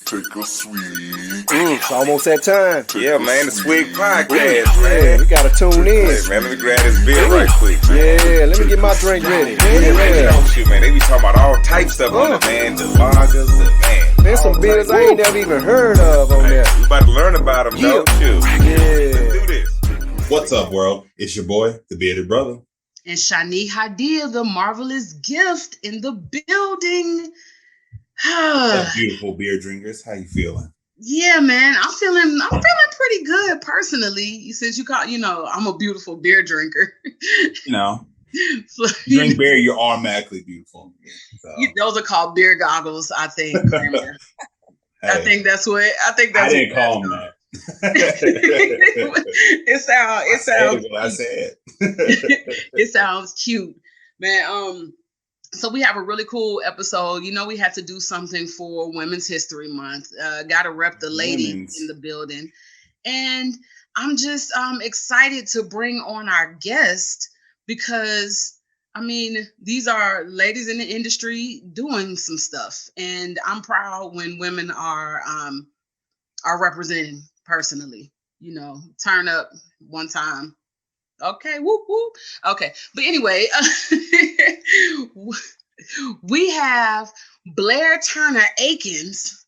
Take a swig. It's almost that time. Yeah, man, the Swig podcast, Yeah, man. we gotta tune in. Hey, man, let me grab this beer right quick, man. Yeah, let me get my drink ready. Yeah, man, oh, shoot, man, they be talking about all types of on it, man. The lagers, the man. There's some beers I ain't never even heard of on there. We about to learn about them, though, shoot. Yeah. Let's do this. What's up, world? It's your boy, the bearded brother. And Shani Hadia, the marvelous gift in the building. What's up, beautiful beer drinkers? How you feeling? Yeah, man, I'm feeling pretty good personally. Since I'm a beautiful beer drinker. You know, So, drink beer, you're automatically beautiful. So, those are called beer goggles, I think. Kramer. hey, I think that's what. I didn't call them that. It sounds. What I said. It sounds cute, man. So we have a really cool episode. You know, we had to do something for Women's History Month. Got to rep the lady in the building, and I'm just excited to bring on our guest because I mean these are ladies in the industry doing some stuff, and I'm proud when women are representing personally. You know, turn up one time. Okay, whoop whoop. Okay, but anyway, we have Blair Turner Aikens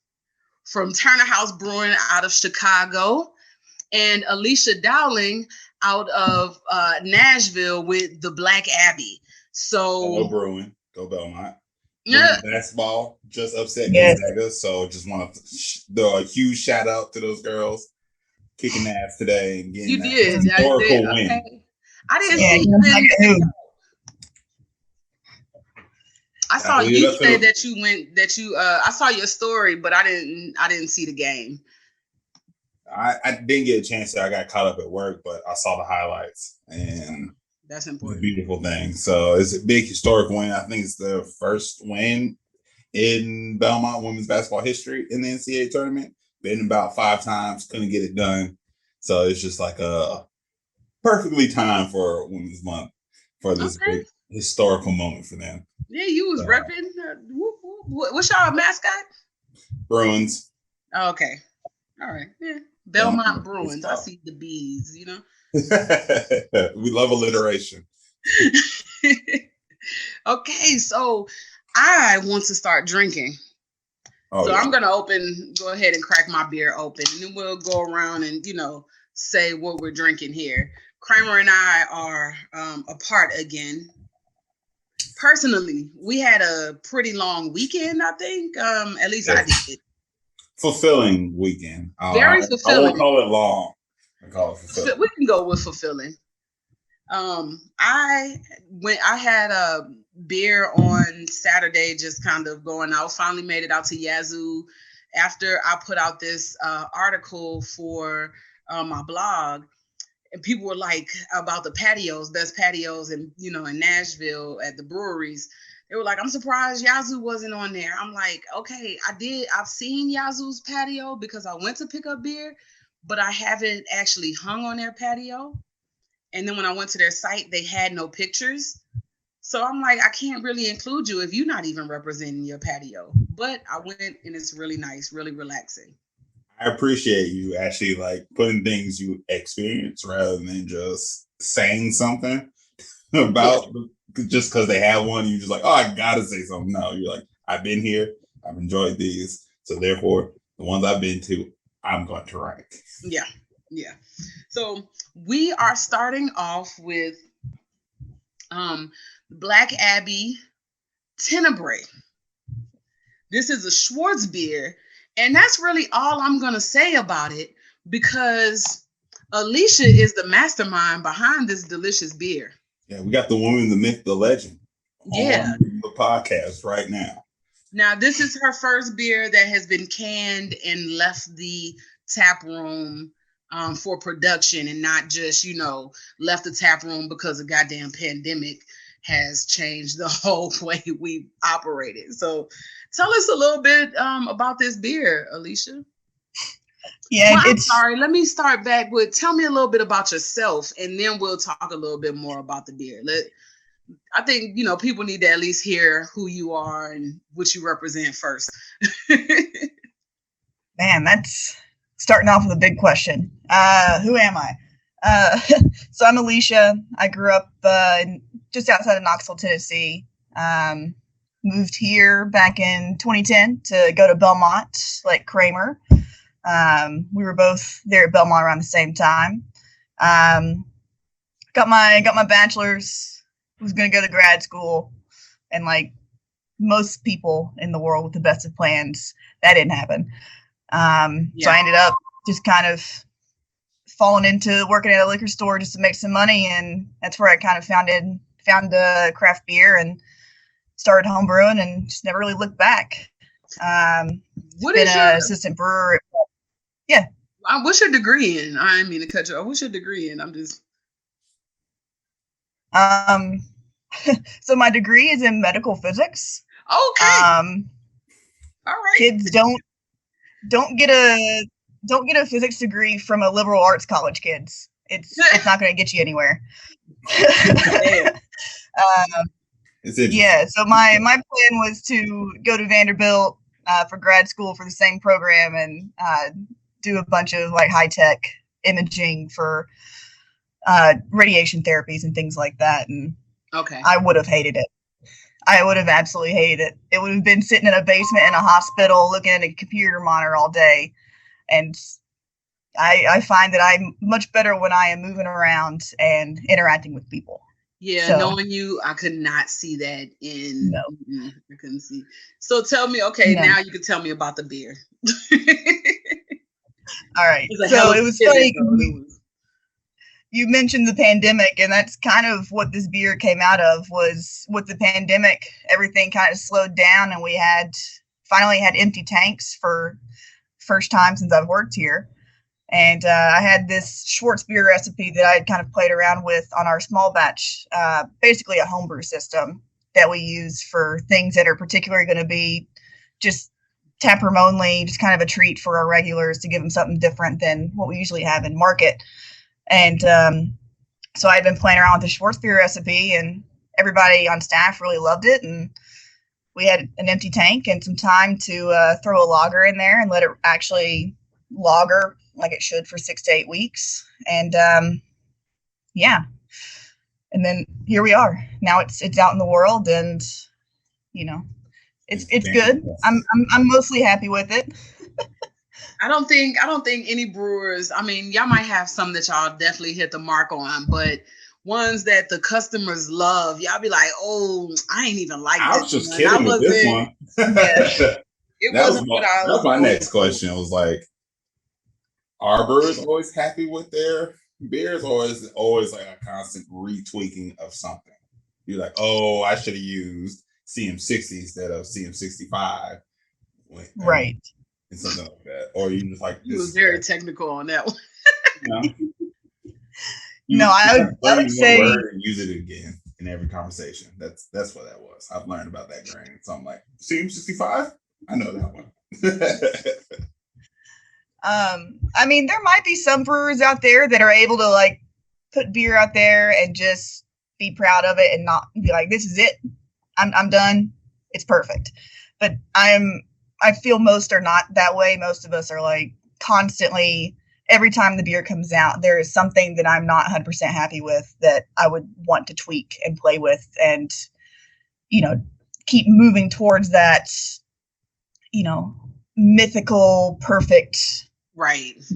from Turner House Brewing out of Chicago, and Alisha Dowling out of Nashville with the Black Abbey. So Go Brewing, go Belmont. Yeah. Basketball just upset Gonzaga, so just want to do a huge shout out to those girls kicking ass today and getting historical win. Okay. I didn't see. I saw you say that you went. I saw your story, but I didn't see the game. I didn't get a chance to. I got caught up at work, but I saw the highlights, and that's important. It's a beautiful thing. So it's a big historic win. I think it's the first win in Belmont women's basketball history in the NCAA tournament. Been about 5 times, couldn't get it done. So it's just like a perfectly timed for Women's Month for this big historical moment for them. Yeah, you was repping. What's y'all mascot? Bruins. Oh, okay. All right. Yeah. Belmont Bruins. I see the bees, you know. We love alliteration. Okay, so I want to start drinking. I'm going to go ahead and crack my beer open, and then we'll go around and, say what we're drinking here. Kramer and I are apart again. Personally, we had a pretty long weekend, I think. At least I did. Fulfilling weekend. Very fulfilling. I won't call it long. I call it fulfilling. We can go with fulfilling. I had a beer on Saturday, just kind of going out. Finally made it out to Yazoo after I put out this article for my blog, and people were like about the patios, best patios, in Nashville at the breweries. They were like, I'm surprised Yazoo wasn't on there. I'm like, okay, I've seen Yazoo's patio because I went to pick up beer, but I haven't actually hung on their patio. And then when I went to their site, they had no pictures. So I'm like, I can't really include you if you're not even representing your patio. But I went, and it's really nice, really relaxing. I appreciate you actually like putting things you experience rather than just saying something about just because they have one. You're just like, oh, I gotta say something. No, you're like, I've been here. I've enjoyed these. So therefore, the ones I've been to, I'm going to rank. Yeah. So we are starting off with Black Abbey Tenebrae. This is a Schwartz beer, and that's really all I'm going to say about it because Alisha is the mastermind behind this delicious beer. Yeah, we got the woman, the myth, the legend on the podcast right now. Now, this is her first beer that has been canned and left the tap room for production and not just, left the tap room because the goddamn pandemic has changed the whole way we operated. So tell us a little bit about this beer, Alisha. Yeah, I'm sorry. Let me start back with tell me a little bit about yourself, and then we'll talk a little bit more about the beer. I think, people need to at least hear who you are and what you represent first. Man, that's starting off with a big question. Who am I? So I'm Alisha. I grew up just outside of Knoxville, Tennessee. Moved here back in 2010 to go to Belmont, like Kramer. We were both there at Belmont around the same time. Got my bachelor's. Was going to go to grad school, and like most people in the world with the best of plans, that didn't happen. So I ended up just kind of falling into working at a liquor store just to make some money, and that's where I kind of found craft beer and started homebrewing, and just never really looked back. What is your assistant brewer? Yeah. What's your degree in? I didn't mean to cut you off. What's your degree in? I'm just. So my degree is in medical physics. Okay. All right. Kids don't get a physics degree from a liberal arts college. Kids, it's not going to get you anywhere. Yeah. So my plan was to go to Vanderbilt for grad school for the same program and do a bunch of like high tech imaging for radiation therapies and things like that. And okay, I would have hated it. I would have absolutely hated it. It would have been sitting in a basement in a hospital looking at a computer monitor all day. And I find that I'm much better when I am moving around and interacting with people. Yeah, so, knowing you, I could not see that in. No. I couldn't see. So tell me, now you can tell me about the beer. All right. So it was funny. You mentioned the pandemic, and that's kind of what this beer came out of. Was with the pandemic, everything kind of slowed down, and we finally had empty tanks for first time since I've worked here. And I had this Schwartz beer recipe that I had kind of played around with on our small batch, basically a homebrew system that we use for things that are particularly going to be just taproom only, just kind of a treat for our regulars to give them something different than what we usually have in market. And so I'd been playing around with the Schwartz beer recipe, and everybody on staff really loved it. And we had an empty tank and some time to throw a lager in there and let it actually lager like it should for 6 to 8 weeks. And and then here we are. Now it's out in the world, and it's good. I'm mostly happy with it. I don't think any brewers, I mean, y'all might have some that y'all definitely hit the mark on, but ones that the customers love, y'all be like, oh, I ain't even like this. I was just kidding with this one. That was my next question. It was like, are brewers always happy with their beers, or is it always like a constant retweaking of something? You're like, oh, I should have used CM60 instead of CM65. Right. And something like that. Or you just like, he was very technical on that one. I would say use it again in every conversation. That's what that was. I've learned about that grain. So I'm like, CM65? I know that one. I mean, there might be some brewers out there that are able to like put beer out there and just be proud of it and not be like, this is it. I'm done. It's perfect. But I feel most are not that way. Most of us are like constantly, every time the beer comes out, there is something that I'm not 100% happy with that I would want to tweak and play with and, keep moving towards that, mythical, perfect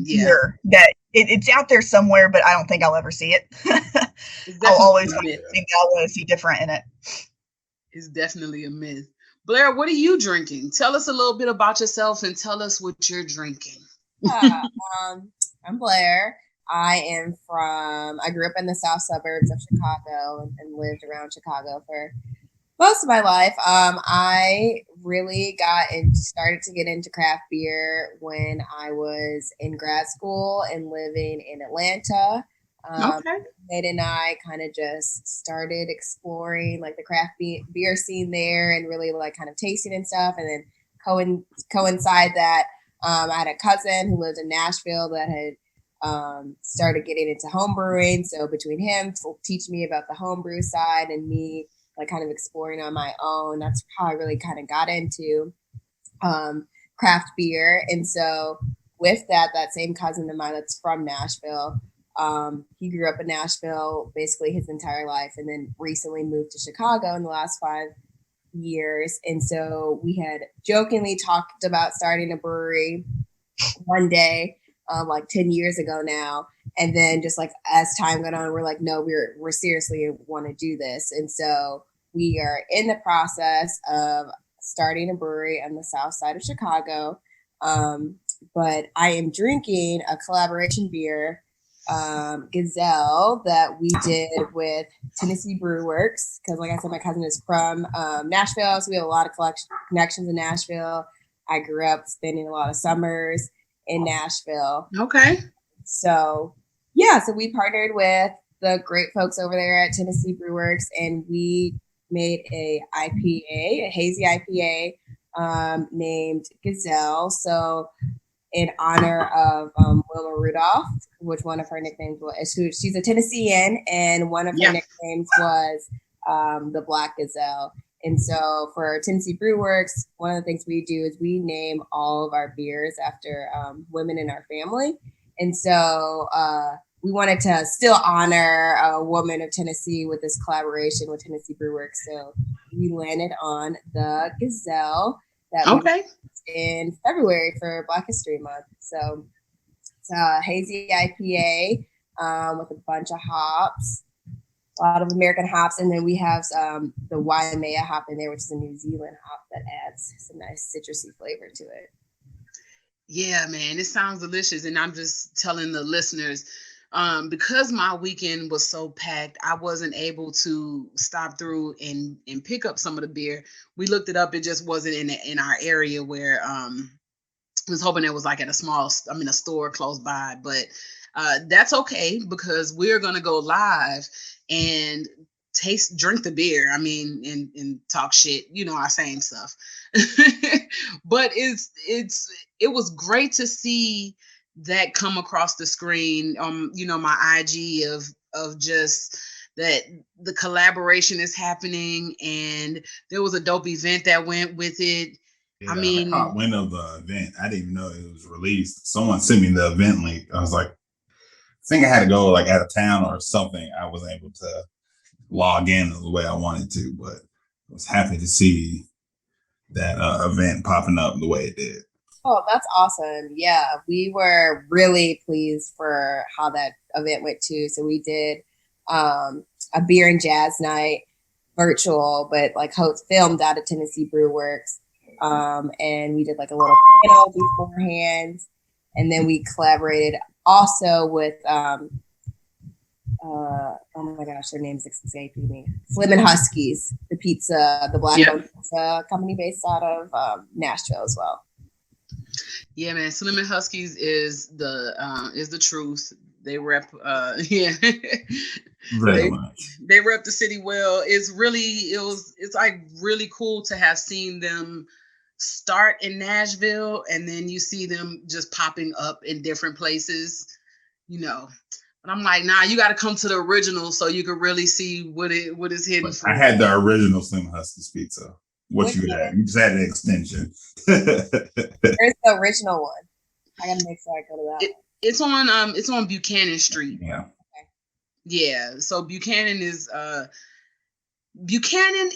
beer that it's out there somewhere, but I don't think I'll ever see it. I'll always think I want to see different in it. It's definitely a myth. Blair, what are you drinking? Tell us a little bit about yourself and tell us what you're drinking. I'm Blair. I grew up in the south suburbs of Chicago and lived around Chicago for most of my life. I really started to get into craft beer when I was in grad school and living in Atlanta. Nate and I kind of just started exploring like the craft beer scene there and really like kind of tasting and stuff. And then coincide that I had a cousin who lived in Nashville that had started getting into home brewing. So between him teaching me about the homebrew side and me like kind of exploring on my own, that's how I really kind of got into craft beer. And so with that same cousin of mine that's from Nashville, he grew up in Nashville basically his entire life, and then recently moved to Chicago in the last 5 years. And so we had jokingly talked about starting a brewery one day, like 10 years ago now. And then just like as time went on, we're like, no, we're seriously want to do this. And so we are in the process of starting a brewery on the south side of Chicago. But I am drinking a collaboration beer, Gazelle, that we did with Tennessee Brew Works. Because like I said, my cousin is from Nashville, so we have a lot of connections in Nashville. I grew up spending a lot of summers in Nashville. Okay. So yeah, so we partnered with the great folks over there at Tennessee Brew Works, and we made a hazy IPA named Gazelle. So in honor of Wilma Rudolph, which one of her nicknames was, she's a Tennessean, and one of her nicknames was the Black Gazelle. And so for Tennessee Brew Works, one of the things we do is we name all of our beers after women in our family. And so we wanted to still honor a woman of Tennessee with this collaboration with Tennessee Brew Works. So we landed on the Gazelle that we released in February for Black History Month. So it's a hazy IPA with a bunch of hops, a lot of American hops, and then we have the Waimea hop in there, which is a New Zealand hop that adds some nice citrusy flavor to it. Yeah, man, it sounds delicious. And I'm just telling the listeners, because my weekend was so packed, I wasn't able to stop through and pick up some of the beer. We looked it up. It just wasn't in our area where I was hoping it was like at a store close by. But that's okay, because we're going to go live and drink the beer. I mean, and talk shit, our same stuff. But it was great to see that come across the screen. My IG of just that the collaboration is happening, and there was a dope event that went with it. Yeah, I caught wind of the event. I didn't even know it was released. Someone sent me the event link. I was like, I think I had to go like out of town or something. I wasn't able to log in the way I wanted to, but I was happy to see that event popping up the way it did. Oh, that's awesome. Yeah, we were really pleased for how that event went too. So we did a beer and jazz night, virtual, but like filmed out of Tennessee Brew Works. And we did like a little panel beforehand. And then we collaborated also with, oh my gosh, their name's escaping me. Slim and Huskies, the black pizza company based out of Nashville as well. Yeah, man, Slim and Huskies is the truth. They rep, Very much. They rep the city well. It's like really cool to have seen them start in Nashville, and then you see them just popping up in different places, But I'm like, nah, you got to come to the original so you can really see what is hidden. I had the original Slim Huskies pizza. What you had? You just had an extension. Where's the original one? I gotta make sure I go to that one. It's on Buchanan Street. Yeah. Okay. Yeah. So Buchanan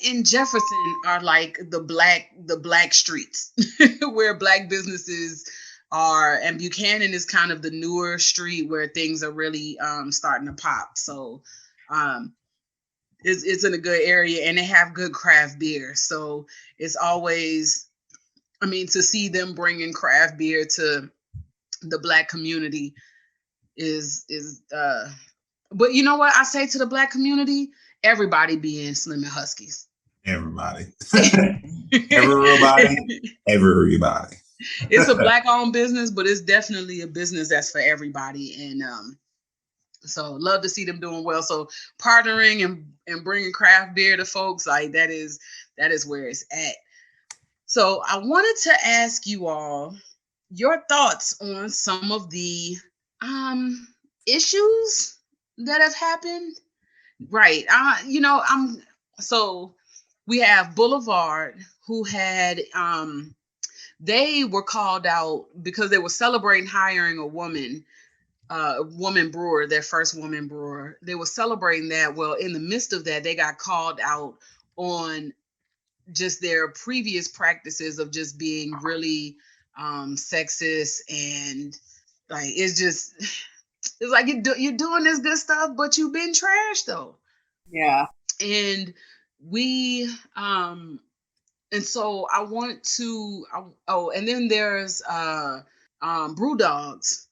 and Jefferson are like the black streets where black businesses are, and Buchanan is kind of the newer street where things are really starting to pop. So it's in a good area, and they have good craft beer. So it's always, to see them bringing craft beer to the black community is but you know what I say to the black community? Everybody be in Slim and Huskies. Everybody. Everybody. It's a black owned business, but it's definitely a business that's for everybody. And so love to see them doing well. So partnering and bringing craft beer to folks, like that is where it's at. So I wanted to ask you all your thoughts on some of the issues that have happened. Right. So we have Boulevard, who had they were called out because they were celebrating hiring a woman brewer, their first woman brewer. They were celebrating that. Well, in the midst of that, they got called out on just their previous practices of just being really sexist, and like it's like you're doing this good stuff, but you've been trashed though. Yeah. And we and so I want to and then there's brew dogs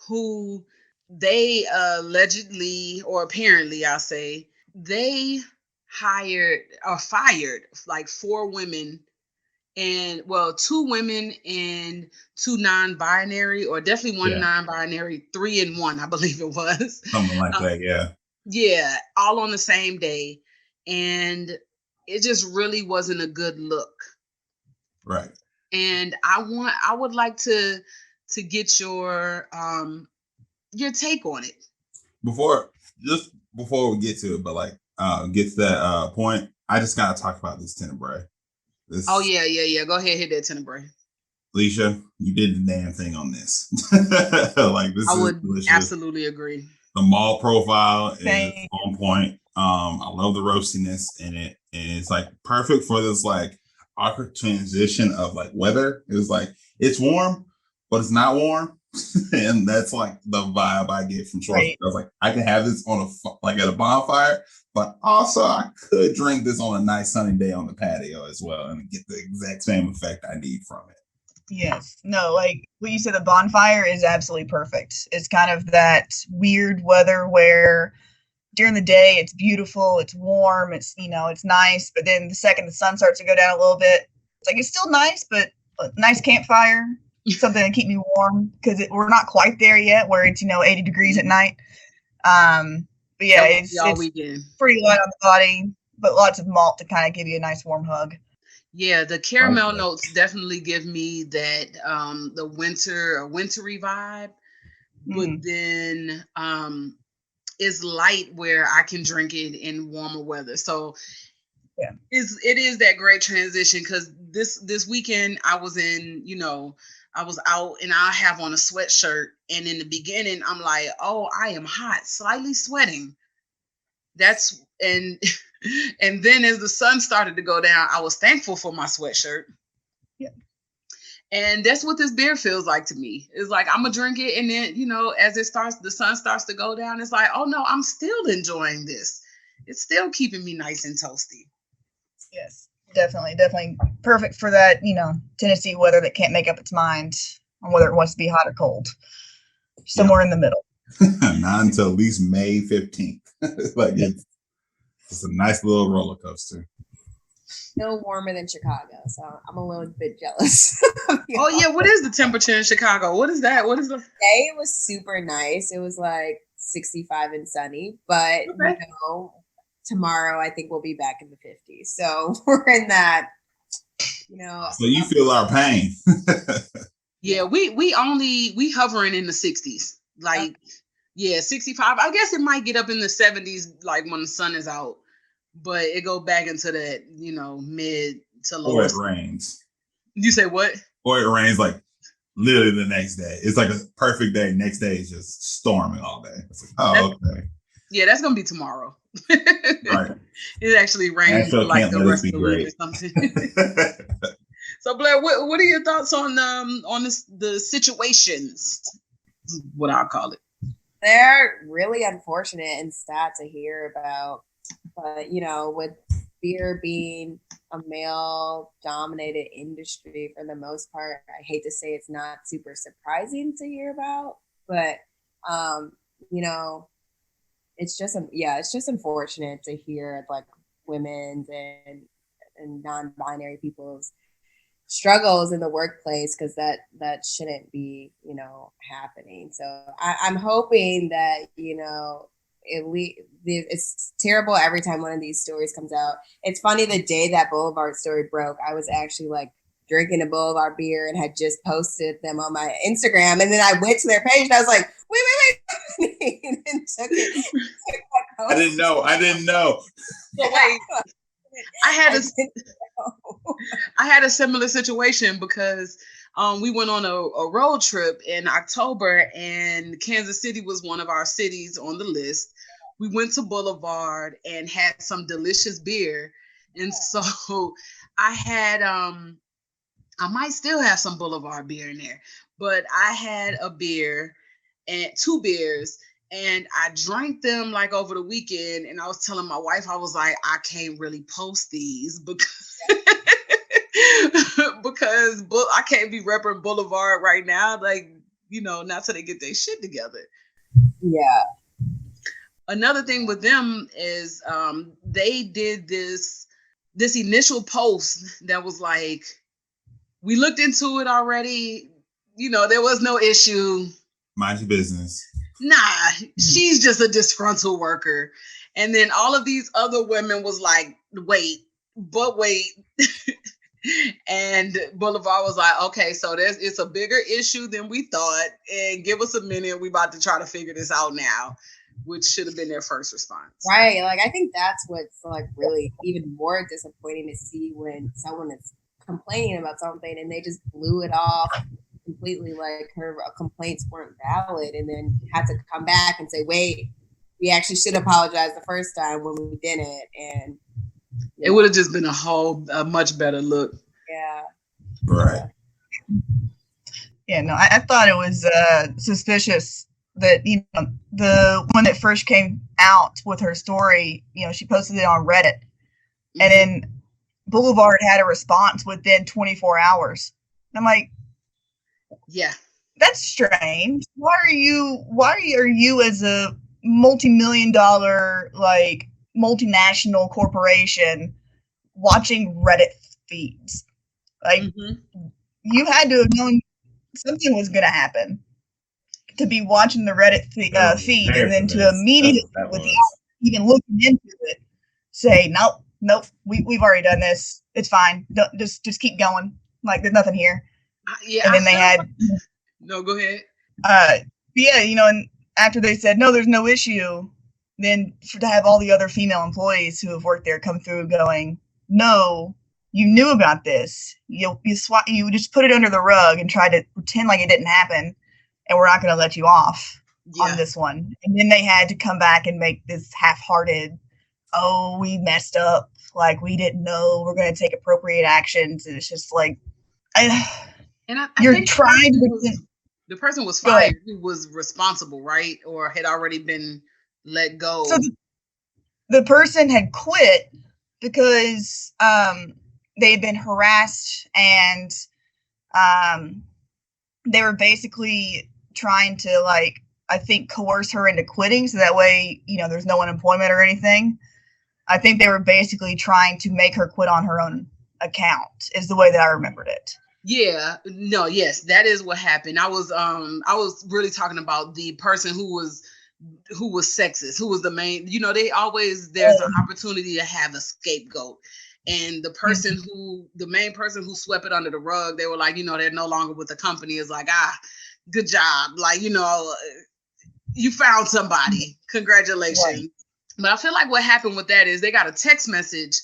who they allegedly, or apparently I'll say, they hired or fired like 4 women, and well, 2 women and 2 non-binary, or definitely 1 non-binary, 3 and 1, I believe it was. Something like that, yeah. Yeah, all on the same day. And it just really wasn't a good look. Right. And I would like to get your take on it. Before we get to it, but like get to that point, I just gotta talk about this Tenebrae. Oh yeah. Go ahead, hit that Tenebrae. Alisha, you did the damn thing on this. Like this, I would delicious. Absolutely agree. The malt profile is on point. I love the roastiness in it, and it's like perfect for this like awkward transition of like weather. It was like it's warm, but it's not warm, and that's like the vibe I get from Schwartz. Right. I was like, I can have this on at a bonfire, but also I could drink this on a nice sunny day on the patio as well, and get the exact same effect I need from it. Yes. No, like what you said, the bonfire is absolutely perfect. It's kind of that weird weather where during the day it's beautiful, it's warm, it's it's nice, but then the second the sun starts to go down a little bit, it's like it's still nice, but a nice campfire, something to keep me warm, because we're not quite there yet where it's 80 degrees at night. But yeah, it's pretty light on the body, but lots of malt to kind of give you a nice warm hug. Yeah, the caramel notes definitely give me that the wintry vibe, but then it's light where I can drink it in warmer weather. So yeah, it is that great transition, because this weekend I was I was out and I have on a sweatshirt, and in the beginning I'm like, oh, I am hot, slightly sweating. And then as the sun started to go down, I was thankful for my sweatshirt. Yeah. And that's what this beer feels like to me. It's like I'm gonna drink it, and then, as the sun starts to go down, it's like, oh no, I'm still enjoying this. It's still keeping me nice and toasty. Yes, definitely perfect for that, Tennessee weather that can't make up its mind on whether it wants to be hot or cold. Somewhere in the middle. Not until at least May 15th. Like it's a nice little roller coaster. Still warmer than Chicago, so I'm a little bit jealous. Oh yeah, what is the temperature in Chicago? What is that? Today it was super nice. It was like 65 and sunny, but tomorrow I think we'll be back in the 50s. So we're in that, So you feel our pain. Yeah, we hovering in the 60s. Like, yeah, 65. I guess it might get up in the 70s, like when the sun is out, but it go back into that, mid to low. Or it rains. You say what? Or it rains like literally the next day. It's like a perfect day. Next day is just storming all day. It's like, okay. Yeah, that's gonna be tomorrow. Right. It actually rains for like the rest of the week or something. So Blair, what are your thoughts on the situations? What I'll call it. They're really unfortunate and sad to hear about, but with beer being a male-dominated industry for the most part, I hate to say it's not super surprising to hear about, but it's just unfortunate to hear like women's and non-binary people's struggles in the workplace, because that shouldn't be happening. So I'm hoping that it's terrible every time one of these stories comes out. It's funny, the day that Boulevard story broke, I was actually like drinking a Boulevard beer and had just posted them on my Instagram, and then I went to their page and I was like, wait, and took it. I didn't know. So wait, I had a similar situation because we went on a road trip in October, and Kansas City was one of our cities on the list. We went to Boulevard and had some delicious beer. And so I had, I might still have some Boulevard beer in there, but I had a beer and 2 beers, and I drank them like over the weekend. And I was telling my wife, I was like, I can't really post these because because I can't be repping Boulevard right now. Like, not till they get their shit together. Yeah. Another thing with them is they did this initial post that was like, we looked into it already. There was no issue. Mind your business. Nah, she's just a disgruntled worker. And then all of these other women was like, wait. And Boulevard was like, okay, so it's a bigger issue than we thought. And give us a minute. We about to try to figure this out now, which should have been their first response. Right. Like, I think that's what's like really even more disappointing to see when someone is complaining about something and they just blew it off completely, like her complaints weren't valid, and then had to come back and say, wait, we actually should apologize the first time when we didn't. And it would have just been a much better look. Yeah. Right. Yeah, no, I thought it was suspicious that the one that first came out with her story, she posted it on Reddit, and then Boulevard had a response within 24 hours. And I'm like, yeah, that's strange. Why are you as a multi-million-dollar like multinational corporation watching Reddit feeds? Like, you had to have known something was going to happen to be watching the Reddit feed, and then to immediately, without even looking into it, say, nope, we've already done this. It's fine. Don't, just keep going. Like, there's nothing here. Yeah. And then they had. No, go ahead. Yeah, and after they said, no, there's no issue, then to have all the other female employees who have worked there come through going, no, you knew about this. You just put it under the rug and tried to pretend like it didn't happen, and we're not going to let you off on this one. And then they had to come back and make this half-hearted, oh, we messed up, like we didn't know, we're going to take appropriate actions. And it's just like, you're trying to. The person was fired who was responsible, right? Or had already been let go. So the person had quit because they had been harassed, and they were basically trying to, like, I think, coerce her into quitting, so that way, there's no unemployment or anything. I think they were basically trying to make her quit on her own account, is the way that I remembered it. Yeah, no, yes, that is what happened. I was really talking about the person who was sexist, who was the main, there's an opportunity to have a scapegoat. And the person the main person who swept it under the rug, they were like, they're no longer with the company, is like, good job. Like, you found somebody. Congratulations. Right. But I feel like what happened with that is they got a text message,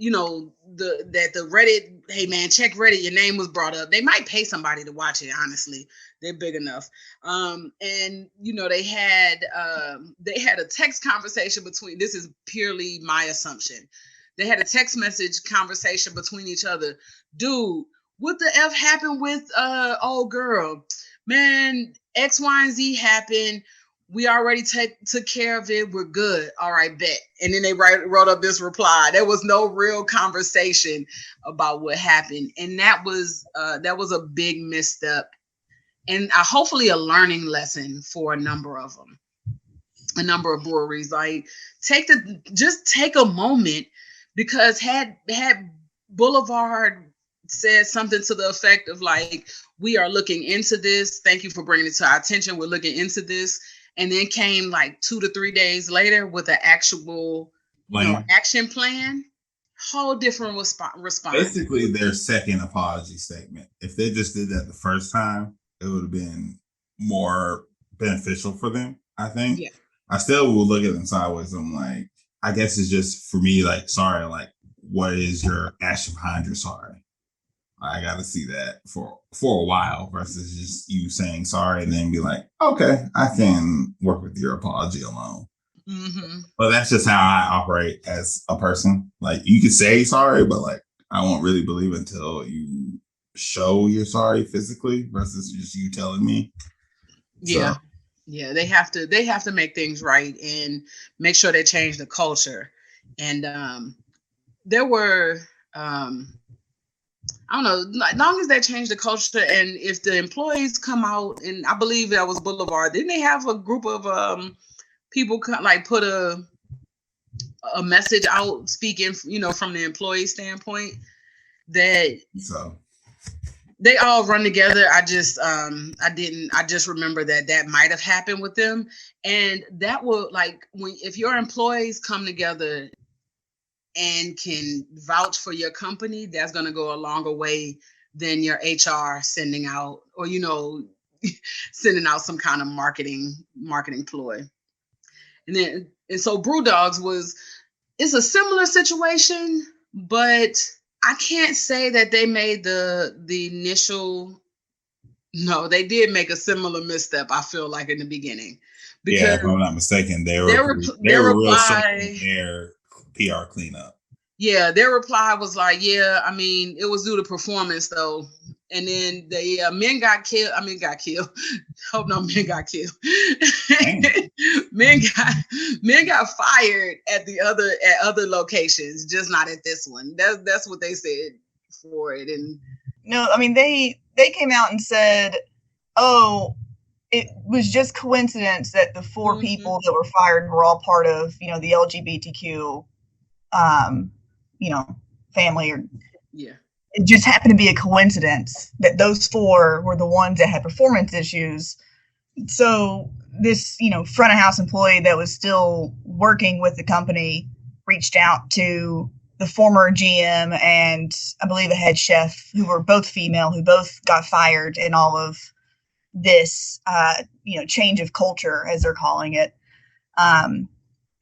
that the Reddit, hey man, check Reddit, your name was brought up. They might pay somebody to watch it, honestly. They're big enough. And they had a text conversation between, this is purely my assumption. They had a text message conversation between each other. Dude, what the F happened with old girl? Man, X, Y, and Z happened. We already took care of it. We're good. All right, bet. And then they wrote up this reply. There was no real conversation about what happened. And that was a big misstep, and hopefully a learning lesson for a number of them, a number of breweries. Like, take a moment, because had Boulevard said something to the effect of like, we are looking into this. Thank you for bringing it to our attention. We're looking into this. And then came like 2 to 3 days later with an actual action plan. Whole different response. Basically, their second apology statement. If they just did that the first time, it would have been more beneficial for them, I think. Yeah. I still will look at them sideways. I'm like, I guess it's just for me, like, sorry, like, what is your action behind your sorry? I got to see that for a while versus just you saying sorry and then be like, okay, I can work with your apology alone. Mm-hmm. But that's just how I operate as a person. Like, you can say sorry, but like, I won't really believe until you show you're sorry physically versus just you telling me. Yeah. So. Yeah, they have to make things right and make sure they change the culture. And there were I don't know, as long as they change the culture, and if the employees come out, and I believe that was Boulevard, didn't they have a group of people like put a message out speaking, from the employee standpoint, that so they all run together. I just remember that might have happened with them, and that will, like, if your employees come together and can vouch for your company, that's going to go a longer way than your HR sending out, or, sending out some kind of marketing ploy. And so Brewdog's it's a similar situation, but I can't say that they made the initial. No, they did make a similar misstep, I feel like, in the beginning. Because if I'm not mistaken, they were real certain their PR cleanup. Yeah, their reply was like, yeah, I mean, it was due to performance, though. And then the men got killed. I mean, got killed. Hope no men got killed. men got fired at other locations, just not at this one. That's what they said for it. And no, I mean, they came out and said, oh, it was just coincidence that the 4 people that were fired were all part of, the LGBTQ, family, or it just happened to be a coincidence that those 4 were the ones that had performance issues. So this, front of house employee that was still working with the company reached out to the former GM and I believe the head chef, who were both female, who both got fired in all of this, change of culture, as they're calling it.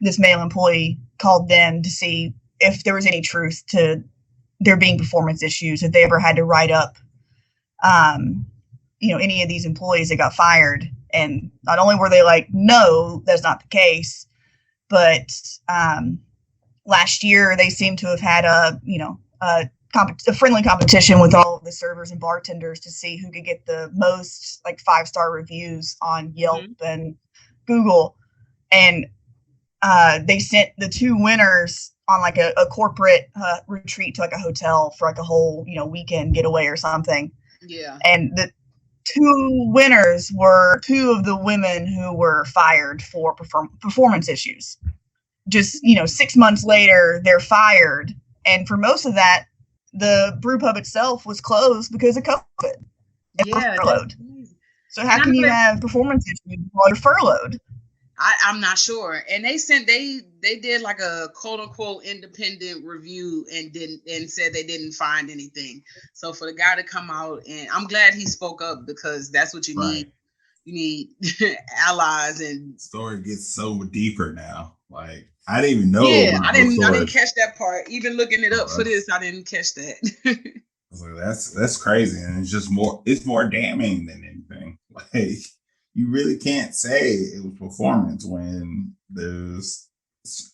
This male employee called them to see if there was any truth to there being performance issues, if they ever had to write up, any of these employees that got fired. And not only were they like, no, that's not the case, but last year they seem to have had a friendly competition with all of the servers and bartenders to see who could get the most, like, 5-star reviews on Yelp and Google. And they sent the 2 winners on like a corporate retreat to like a hotel for like a whole, weekend getaway or something. Yeah. And the 2 winners were 2 of the women who were fired for performance issues. Just, 6 months later, they're fired. And for most of that, the brew pub itself was closed because of COVID. And furloughed. So how can you have performance issues while you're furloughed? I'm not sure. And they did like a quote unquote independent review and said they didn't find anything. So for the guy to come out, and I'm glad he spoke up, because that's what you need. You need allies. And story gets so deeper now. Like, I didn't even know. Yeah, I didn't catch that part. Even looking it up for this, I didn't catch that. I was like, that's crazy. And it's more damning than anything. Like, you really can't say it was performance when there's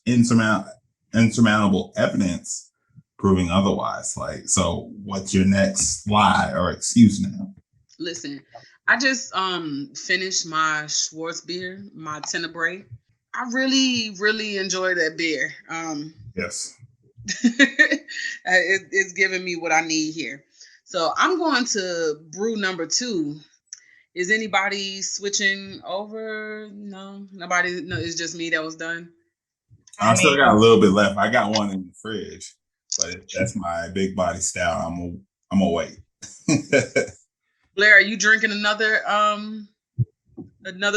insurmountable evidence proving otherwise. Like, so what's your next lie or excuse now? Listen, I just finished my Schwartz beer, my Tenebrae. I really, really enjoy that beer. Yes. It's giving me what I need here. So I'm going to brew number 2. Is anybody switching over? No, nobody. No, it's just me that was done. I still got a little bit left. I got one in the fridge, but that's my big body style. I'm gonna wait. Blair, are you drinking another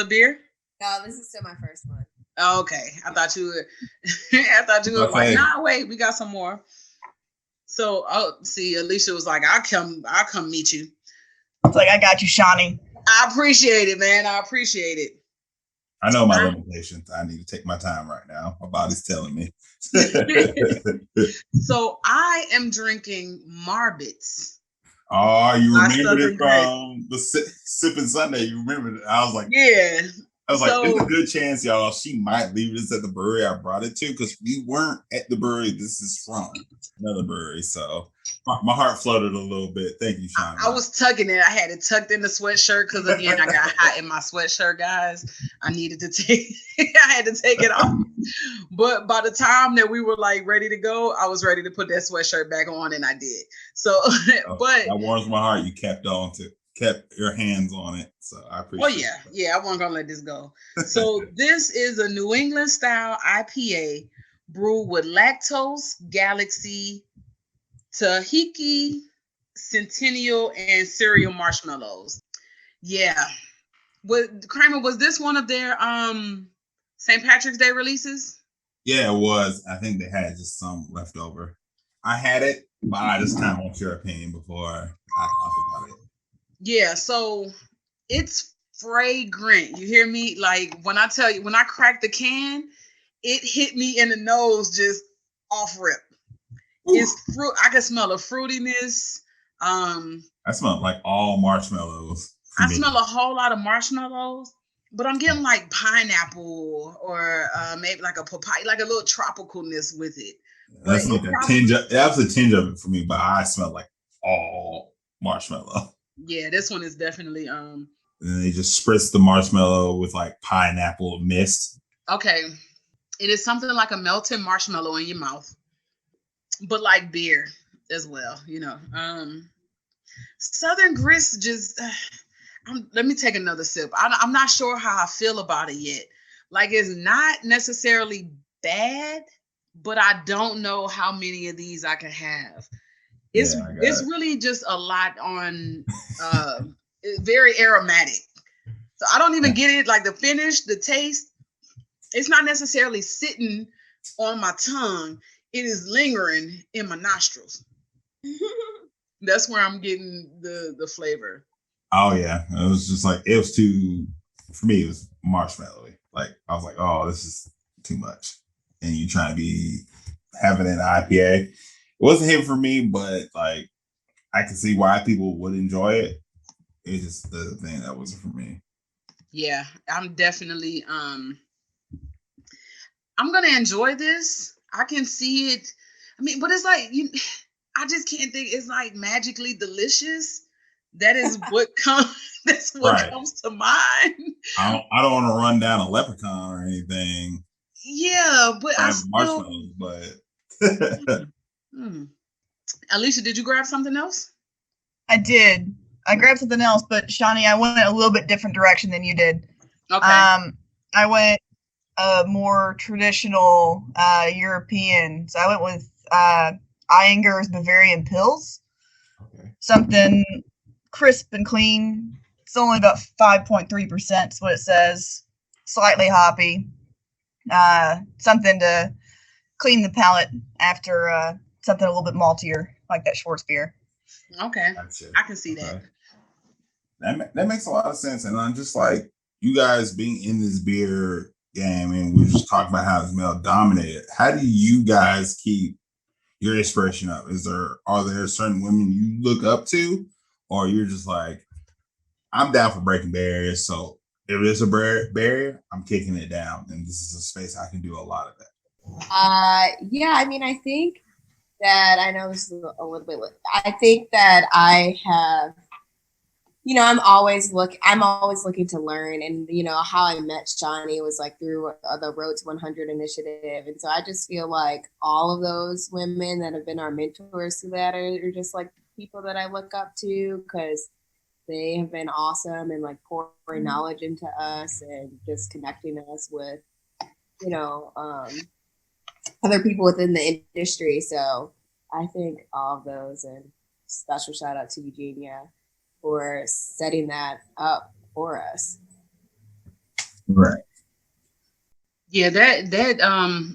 beer? No, this is still my first one. Oh, okay, I thought you were. I thought you were like, nah, wait, we got some more. So, see, Alisha was like, I'll come meet you. It's like, I got you, Shawnee. I appreciate it, man. I appreciate it. I know my limitations. I need to take my time right now. My body's telling me. So I am drinking Marbits. Oh, you My remembered Southern it from the Sipping Sunday. You remembered it. I was like, yeah. It's a good chance, y'all. She might leave this at the brewery I brought it to because we weren't at the brewery. This is from another brewery. So my heart floated a little bit. Thank you, Sean. I was tugging it. I had it tucked in the sweatshirt because, again, I got hot in my sweatshirt, guys. I needed to take I had to take it off. But by the time that we were like ready to go, I was ready to put that sweatshirt back on, and I did. So, but that warms my heart. You kept your hands on it. So I appreciate it. Yeah, I wasn't gonna let this go. So this is a New England style IPA brewed with lactose, Galaxy, Tahiki, Centennial, and cereal marshmallows. Yeah. Kramer, was this one of their St. Patrick's Day releases? Yeah, it was. I think they had just some left over. I had it, but I just kind of want your opinion before I talk about it. Yeah, so it's fragrant. You hear me? Like when I tell you, when I cracked the can, it hit me in the nose just off rip. Ooh. It's fruit. I can smell the fruitiness. I smell like all marshmallows. I smell a whole lot of marshmallows, but I'm getting like pineapple or maybe like a papaya, like a little tropicalness with it. That's like a tinge. That's a tinge of it for me, but I smell like all marshmallow. Yeah, this one is definitely And then they just spritz the marshmallow with like pineapple mist. Okay. It is something like a melted marshmallow in your mouth, but like beer as well, you know. Southern Grist just let me take another sip. I'm not sure how I feel about it yet. Like it's not necessarily bad, but I don't know how many of these I can have. It's really just a lot on very aromatic. So I don't even get it, like the finish, the taste. It's not necessarily sitting on my tongue. It is lingering in my nostrils. That's where I'm getting the flavor. Oh yeah. It was just like it was too for me, it was marshmallowy. Like I was like, oh, this is too much. And you trying to be having an IPA. It wasn't hit for me, but like I can see why people would enjoy it. It's just the thing that wasn't for me. Yeah, I'm definitely I'm gonna enjoy this. I can see it. I mean, but it's like I just can't think it's like magically delicious. That is what comes. That's what comes to mind. I don't want to run down a leprechaun or anything. Yeah, but I have marshmallows, but. Alisha, did you grab something else? I did. I grabbed something else, but Shawnee, I went a little bit different direction than you did. Okay. I went a more traditional European. So I went with Einger's Bavarian Pils. Okay. Something crisp and clean. It's only about 5.3%. Is what it says. Slightly hoppy. Something to clean the palate after something a little bit maltier, like that Schwartz beer. Okay, I can see that. That makes a lot of sense, and I'm just like you guys being in this beer game, and we're just talking about how it's male dominated. How do you guys keep your inspiration up? Are there certain women you look up to, or you're just like, I'm down for breaking barriers, so if there's a barrier, I'm kicking it down, and this is a space I can do a lot of that. Yeah, I mean, I think that I know this is a little bit. I think that I have, I'm always looking to learn, and how I met Shawnee was like through the Road to 100 initiative, and so I just feel like all of those women that have been our mentors to that are just like people that I look up to because they have been awesome and like pouring knowledge into us and just connecting us with, other people within the industry. So I think all of those, and special shout out to Eugenia for setting that up for us. Right. Yeah, that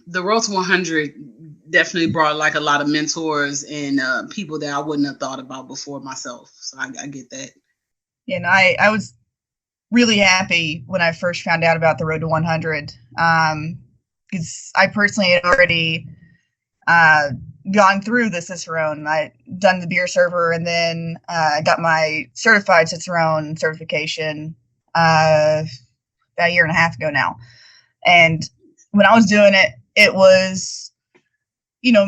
the Road to 100 definitely brought like a lot of mentors and people that I wouldn't have thought about before myself. So I get that. And I was really happy when I first found out about the Road to 100, because I personally had already gone through the Cicerone. I done the beer server, and then I got my certified Cicerone certification about a year and a half ago now. And when I was doing it, it was, for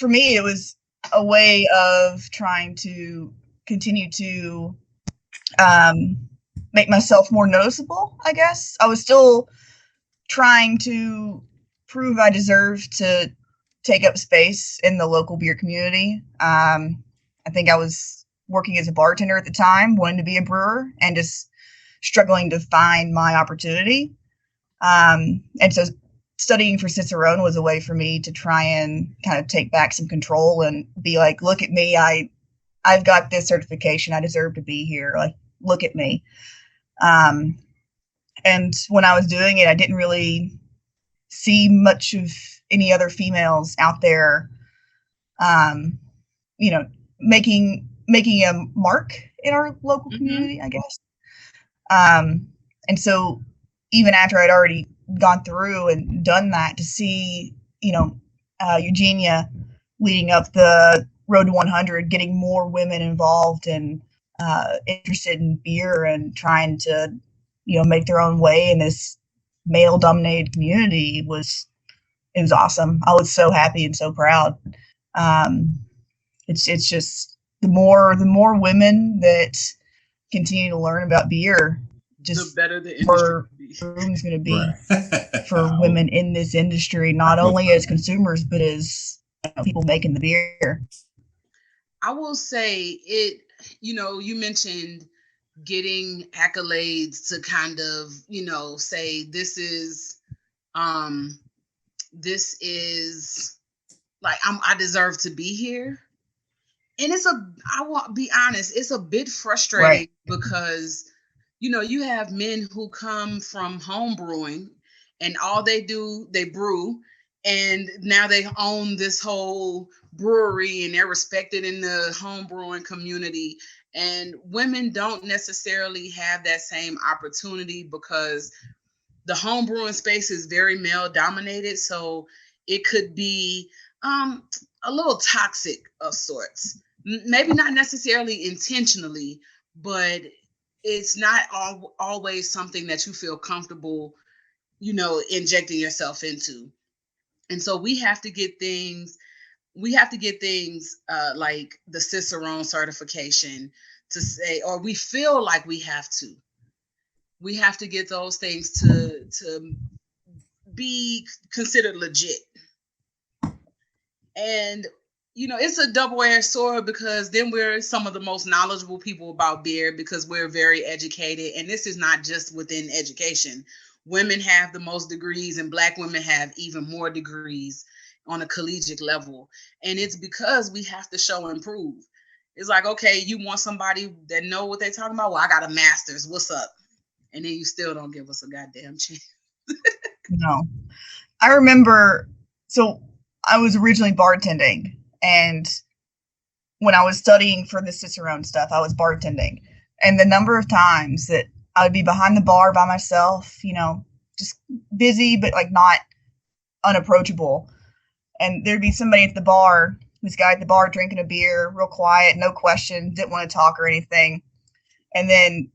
me, it was a way of trying to continue to make myself more noticeable, I guess. I was still trying to prove I deserved to take up space in the local beer community. I think I was working as a bartender at the time, wanting to be a brewer, and just struggling to find my opportunity. And so studying for Cicerone was a way for me to try and kind of take back some control and be like, look at me, I've got this certification, I deserve to be here, like, look at me. And when I was doing it, I didn't really see much of any other females out there, making a mark in our local community, I guess. And so even after I'd already gone through and done that, to see, Eugenia leading up the Road to 100, getting more women involved and interested in beer and trying to, make their own way in this male-dominated community was awesome. I was so happy and so proud. It's just the more women that continue to learn about beer, just the better the industry room is going to be for women in this industry, not only as consumers but as people making the beer. I will say it. You mentioned getting accolades to kind of, say this is like I deserve to be here. And I will be honest, it's a bit frustrating because, you have men who come from home brewing and all they do, they brew, and now they own this whole brewery and they're respected in the home brewing community. And women don't necessarily have that same opportunity because the home brewing space is very male dominated. So it could be a little toxic of sorts. Maybe not necessarily intentionally, but it's not always something that you feel comfortable, injecting yourself into. And so we have to get things like the Cicerone certification to say, or we feel like we have to get those things to be considered legit. And it's a double-edged sword because then we're some of the most knowledgeable people about beer because we're very educated. And this is not just within education. Women have the most degrees and Black women have even more degrees on a collegiate level. And it's because we have to show and prove. It's like, okay, you want somebody that know what they're talking about? Well, I got a master's. What's up? And then you still don't give us a goddamn chance. No. I remember, so I was originally bartending, and when I was studying for the Cicerone stuff, I was bartending. And the number of times that I would be behind the bar by myself, just busy, but like not unapproachable. And there'd be somebody at the bar, this guy at the bar drinking a beer, real quiet, no questions, didn't want to talk or anything. And then,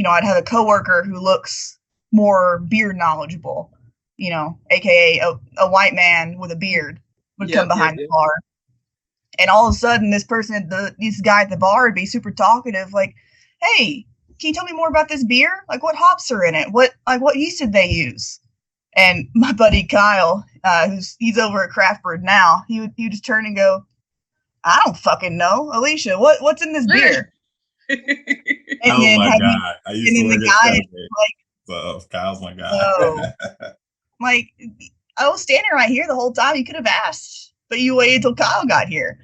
I'd have a coworker who looks more beer knowledgeable, AKA a white man with a beard would come behind the bar. And all of a sudden, this guy at the bar would be super talkative, like, hey, can you tell me more about this beer? Like, what hops are in it? What yeast did they use? And my buddy Kyle, he's over at Craft Brew now, he would just turn and go, I don't fucking know. Alisha, what's in this beer? And oh then my God. I used to work at Subway. So Kyle's my guy. Like, I was standing right here the whole time. You could have asked, but you waited till Kyle got here.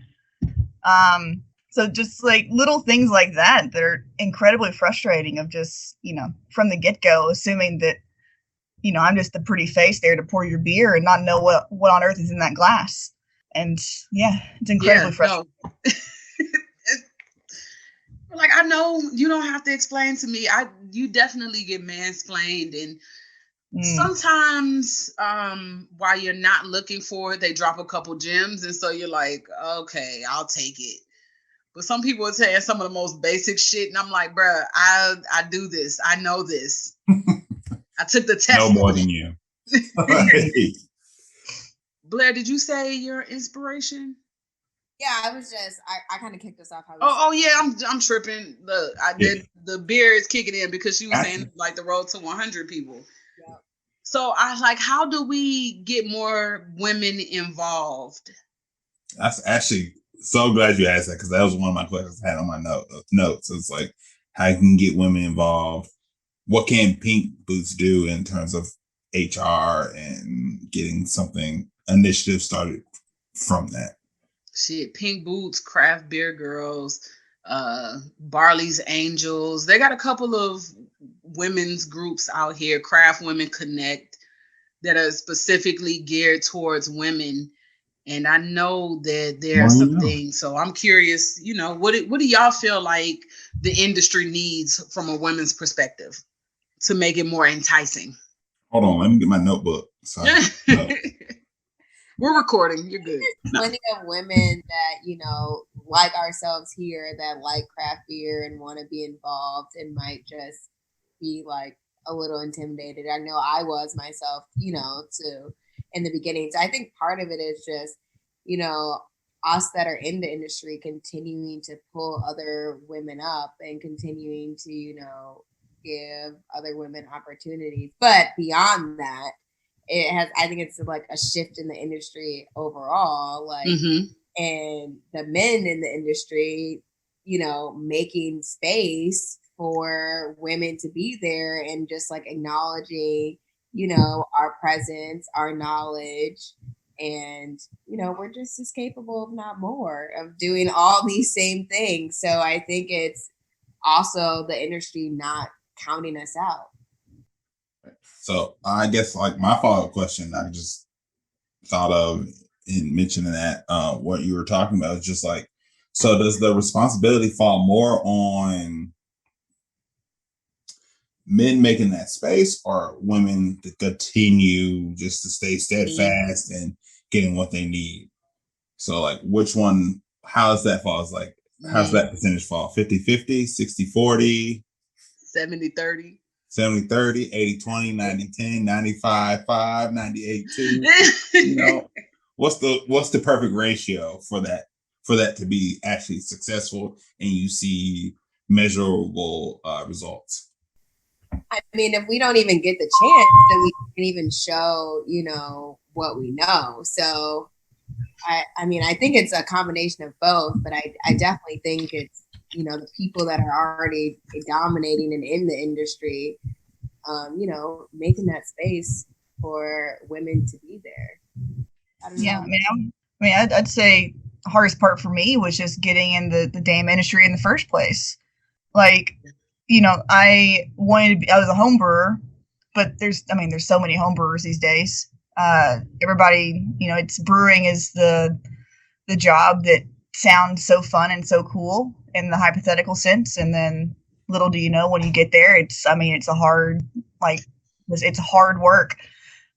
So just like little things like that are incredibly frustrating of just, from the get-go, assuming that, I'm just the pretty face there to pour your beer and not know what on earth is in that glass. And yeah, it's incredibly frustrating. Like, I know you don't have to explain to me. You definitely get mansplained, and sometimes while you're not looking for it, they drop a couple gems, and so you're like, okay, I'll take it. But some people are saying some of the most basic shit, and I'm like, bruh, I do this. I know this. I took the test. No more than you. Blair, did you say your inspiration? Yeah, I was just I kind of kicked us off. Oh yeah, I'm tripping. The beer is kicking in because she was saying like the road to 100 people. Yep. So I was like, how do we get more women involved? That's actually so glad you asked that, because that was one of my questions I had on my notes. It's like, how you can get women involved? What can Pink Boots do in terms of HR and getting something initiative started from that? Shit, Pink Boots, Craft Beer Girls, Barley's Angels. They got a couple of women's groups out here, Craft Women Connect, that are specifically geared towards women. And I know that there are some things. So I'm curious, what do y'all feel like the industry needs from a women's perspective to make it more enticing? Hold on, let me get my notebook. Sorry. We're recording. You're good. Plenty of women that, like ourselves here, that like craft beer and want to be involved and might just be like a little intimidated. I know I was myself, too, in the beginning. So I think part of it is just, us that are in the industry continuing to pull other women up and continuing to, give other women opportunities. But beyond that, I think it's like a shift in the industry overall, and the men in the industry, making space for women to be there and just like acknowledging, our presence, our knowledge, and, we're just as capable, if not more, of doing all these same things. So I think it's also the industry not counting us out. So I guess like my follow-up question I just thought of in mentioning that what you were talking about is just like, so does the responsibility fall more on men making that space, or women to continue just to stay steadfast and getting what they need? So like, which one, how does that fall? It's like, how's that percentage fall? 50-50, 60-40, 70-30? 70-30, 80-20, 90-10, 95-5, 98-2. What's the perfect ratio for that to be actually successful and you see measurable results? I mean, if we don't even get the chance, then we can even show, what we know. So, I think it's a combination of both, but I definitely think it's, the people that are already dominating and in the industry, making that space for women to be there. I'd say the hardest part for me was just getting in the damn industry in the first place. Like, I was a home brewer, but there's so many home brewers these days. Everybody, it's brewing is the job that sounds so fun and so cool in the hypothetical sense. And then little do you know, when you get there, it's a hard, it's hard work.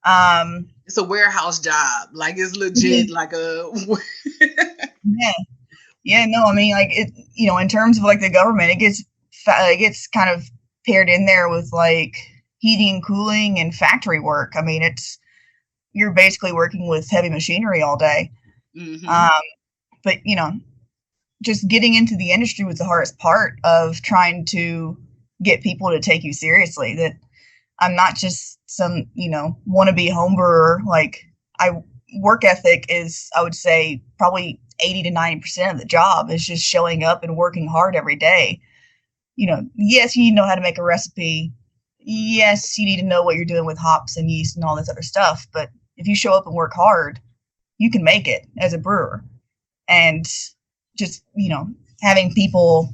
It's a warehouse job. Like, it's legit, like a. Yeah. No, in terms of like the government, it gets kind of paired in there with like heating and cooling and factory work. You're basically working with heavy machinery all day. Mm-hmm. But just getting into the industry was the hardest part of trying to get people to take you seriously. That I'm not just some, wannabe home brewer. Like, work ethic is, I would say, probably 80 to 90% of the job is just showing up and working hard every day. Yes, you need to know how to make a recipe. Yes, you need to know what you're doing with hops and yeast and all this other stuff. But if you show up and work hard, you can make it as a brewer. And just, having people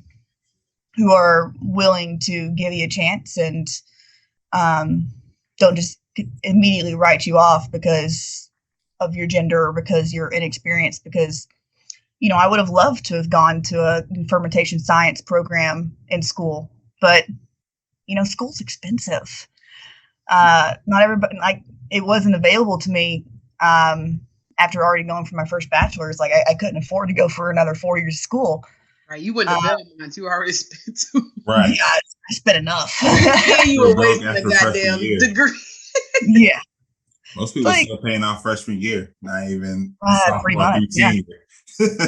who are willing to give you a chance and don't just immediately write you off because of your gender or because you're inexperienced, because, I would have loved to have gone to a fermentation science program in school, but school's expensive. Not everybody, it wasn't available to me after already going for my first bachelor's. I couldn't afford to go for another 4 years of school. Right, you went to Belmont. You already spent too. Right. Yeah, I spent enough. Yeah, you were wasting a goddamn degree. Yeah. Most people still paying off freshman year, not even pretty sophomore much. through senior year.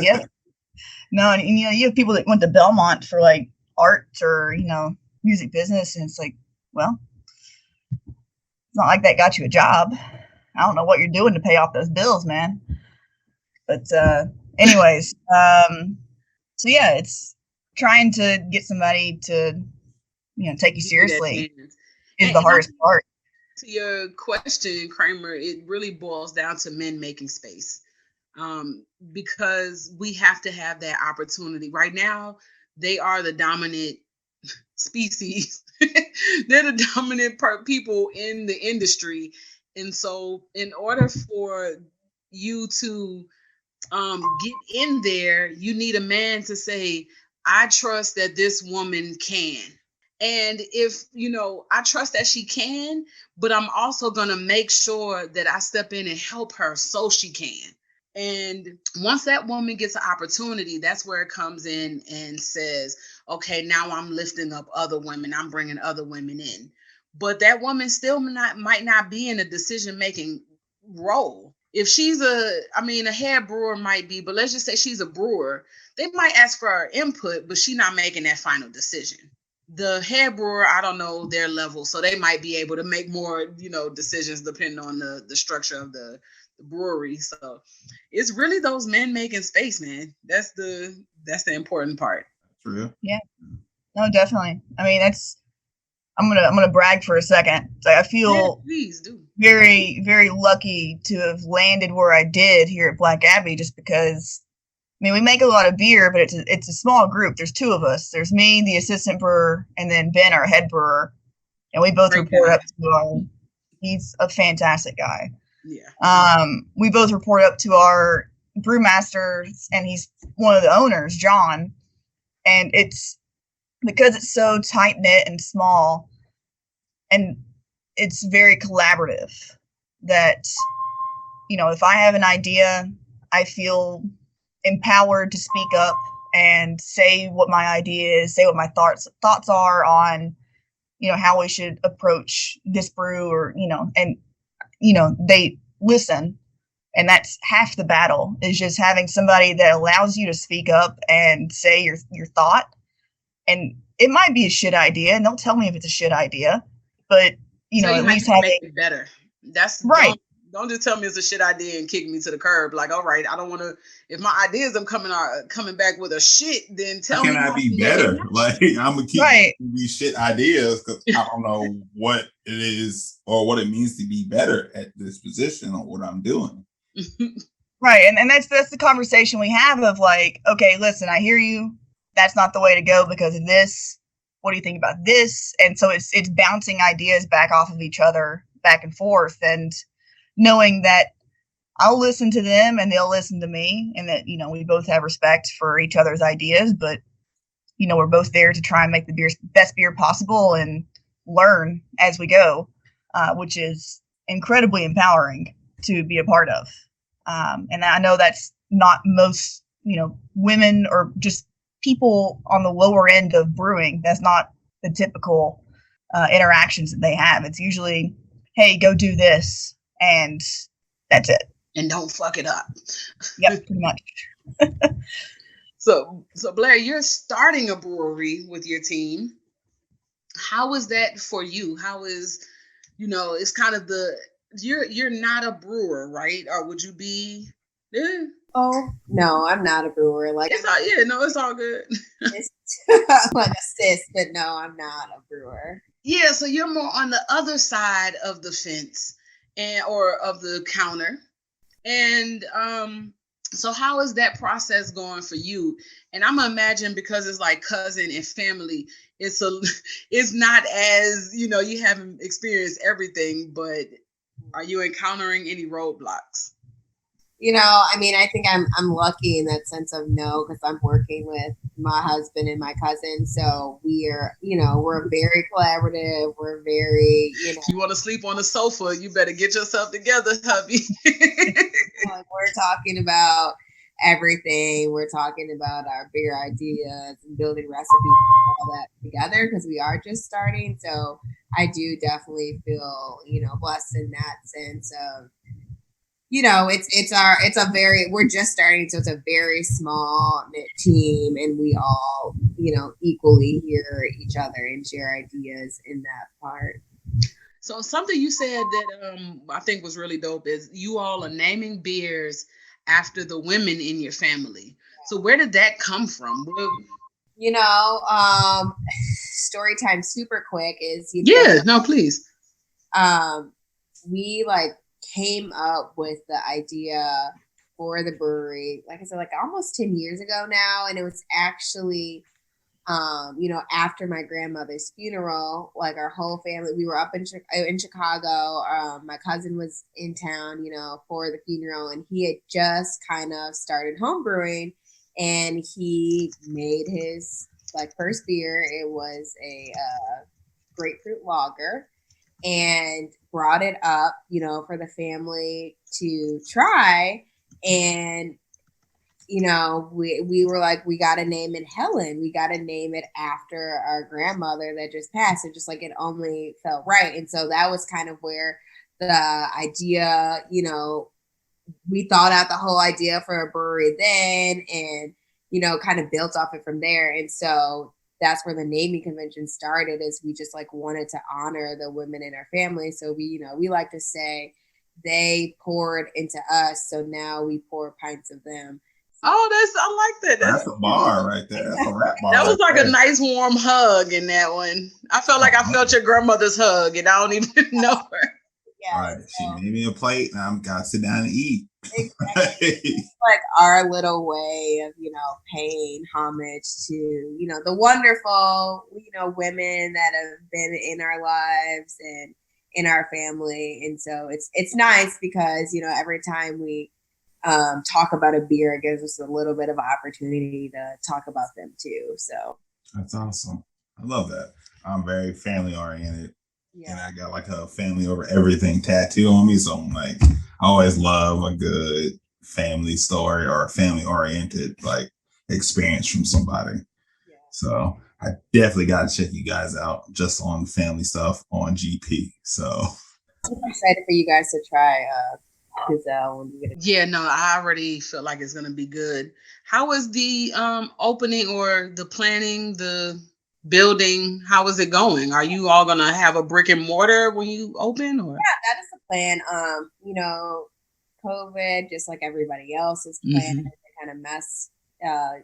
Yep. No, and you have people that went to Belmont for art or music business, and it's well, it's not like that got you a job. I don't know what you're doing to pay off those bills, man. But anyways, so yeah, it's trying to get somebody to take you seriously is the hardest part. To your question, Kramer, it really boils down to men making space. Because we have to have that opportunity. Right now, they are the dominant species. They're the dominant people in the industry. And so in order for you to get in there, you need a man to say, I trust that this woman can. And if, I trust that she can, but I'm also going to make sure that I step in and help her so she can. And once that woman gets an opportunity, that's where it comes in and says, okay, now I'm lifting up other women. I'm bringing other women in. But that woman still might not be in a decision-making role. If she's a head brewer might be, but let's just say she's a brewer. They might ask for her input, but she's not making that final decision. The head brewer, I don't know their level. So they might be able to make more, decisions depending on the structure of the brewery. So it's really those men making space, man. That's the important part. True. Yeah. No, definitely. I'm gonna brag for a second. I feel please do. very, very lucky to have landed where I did here at Black Abbey, just because we make a lot of beer, but it's a small group. There's two of us. There's me, the assistant brewer, and then Ben, our head brewer. And we both report up to he's a fantastic guy. Yeah. We both report up to our brewmasters, and he's one of the owners, John. And it's because it's so tight knit and small, and it's very collaborative, that if I have an idea, I feel empowered to speak up and say what my idea is, say what my thoughts are on how we should approach this brew, or and they listen. And that's half the battle, is just having somebody that allows you to speak up and say your thought. And it might be a shit idea, and they'll tell me if it's a shit idea, but at least make it better. That's right. Don't just tell me it's a shit idea and kick me to the curb. All right, I don't want to. If my ideas are coming back with a shit, then tell me. Can I be better? I'm gonna keep these shit ideas because I don't know what it is or what it means to be better at this position or what I'm doing. Right, and that's the conversation we have of okay, listen, I hear you. That's not the way to go because of this. What do you think about this? And so it's bouncing ideas back off of each other, back and forth, and knowing that I'll listen to them and they'll listen to me, and that, we both have respect for each other's ideas, but, we're both there to try and make the best beer possible and learn as we go, which is incredibly empowering to be a part of. And I know that's not most, women or just people on the lower end of brewing. That's not the typical interactions that they have. It's usually, hey, go do this. And that's it. And don't fuck it up. Yep, pretty much. So Blair, you're starting a brewery with your team. How is that for you? How is, it's kind of you're not a brewer, right? Or would you be? Yeah. Oh no, I'm not a brewer. It's all good. It's like a sis, but no, I'm not a brewer. Yeah, so you're more on the other side of the fence or of the counter. And so how is that process going for you? And I'm gonna imagine, because it's like cousin and family, it's not as, you haven't experienced everything, but are you encountering any roadblocks? I mean, I think I'm lucky in that sense of no, because I'm working with my husband and my cousin, so we're very collaborative. We're very, You want to sleep on the sofa, you better get yourself together, hubby. like we're talking about everything. We're talking about our beer ideas and building recipes and all that together because we are just starting. So I do definitely feel, blessed in that sense of, we're just starting, so it's a very small knit team, and we all, equally hear each other and share ideas in that part. So something you said that I think was really dope is you all are naming beers after the women in your family. So where did that come from? Story time super quick is no, please. We came up with the idea for the brewery, like I said, almost 10 years ago now, and it was actually after my grandmother's funeral. Our whole family, we were up in Chicago. My cousin was in town, for the funeral, and he had just kind of started home brewing, and he made his first beer. It was a grapefruit lager, and brought it up, for the family to try. And we were like, we got to name it Helen. We got to name it after our grandmother that just passed. It just it only felt right. And so that was kind of where the idea, we thought out the whole idea for a brewery then, and, kind of built off it from there. And so that's where the naming convention started, is we just wanted to honor the women in our family. So we like to say they poured into us, so now we pour pints of them. Oh, I like that. That's a bar right there. That's a rap bar. That was a nice warm hug in that one. I felt like I felt your grandmother's hug, and I don't even know her. Yeah, right. She made me a plate, and I'm gotta sit down and eat. Exactly. Our little way of, paying homage to, the wonderful, women that have been in our lives and in our family. And so it's nice because, every time we talk about a beer, it gives us a little bit of opportunity to talk about them too. So that's awesome. I love that. I'm very family oriented. Yeah. And I got a family over everything tattoo on me. So I'm I always love a good family story or a family oriented experience from somebody. Yeah. So I definitely got to check you guys out just on family stuff on GP. So I'm excited for you guys to try Gazelle. Yeah, no, I already feel like it's going to be good. How is the opening or the planning, the building, how is it going? Are you all gonna have a brick and mortar when you open? Or yeah, that is the plan. COVID, just like everybody else's plan, kind of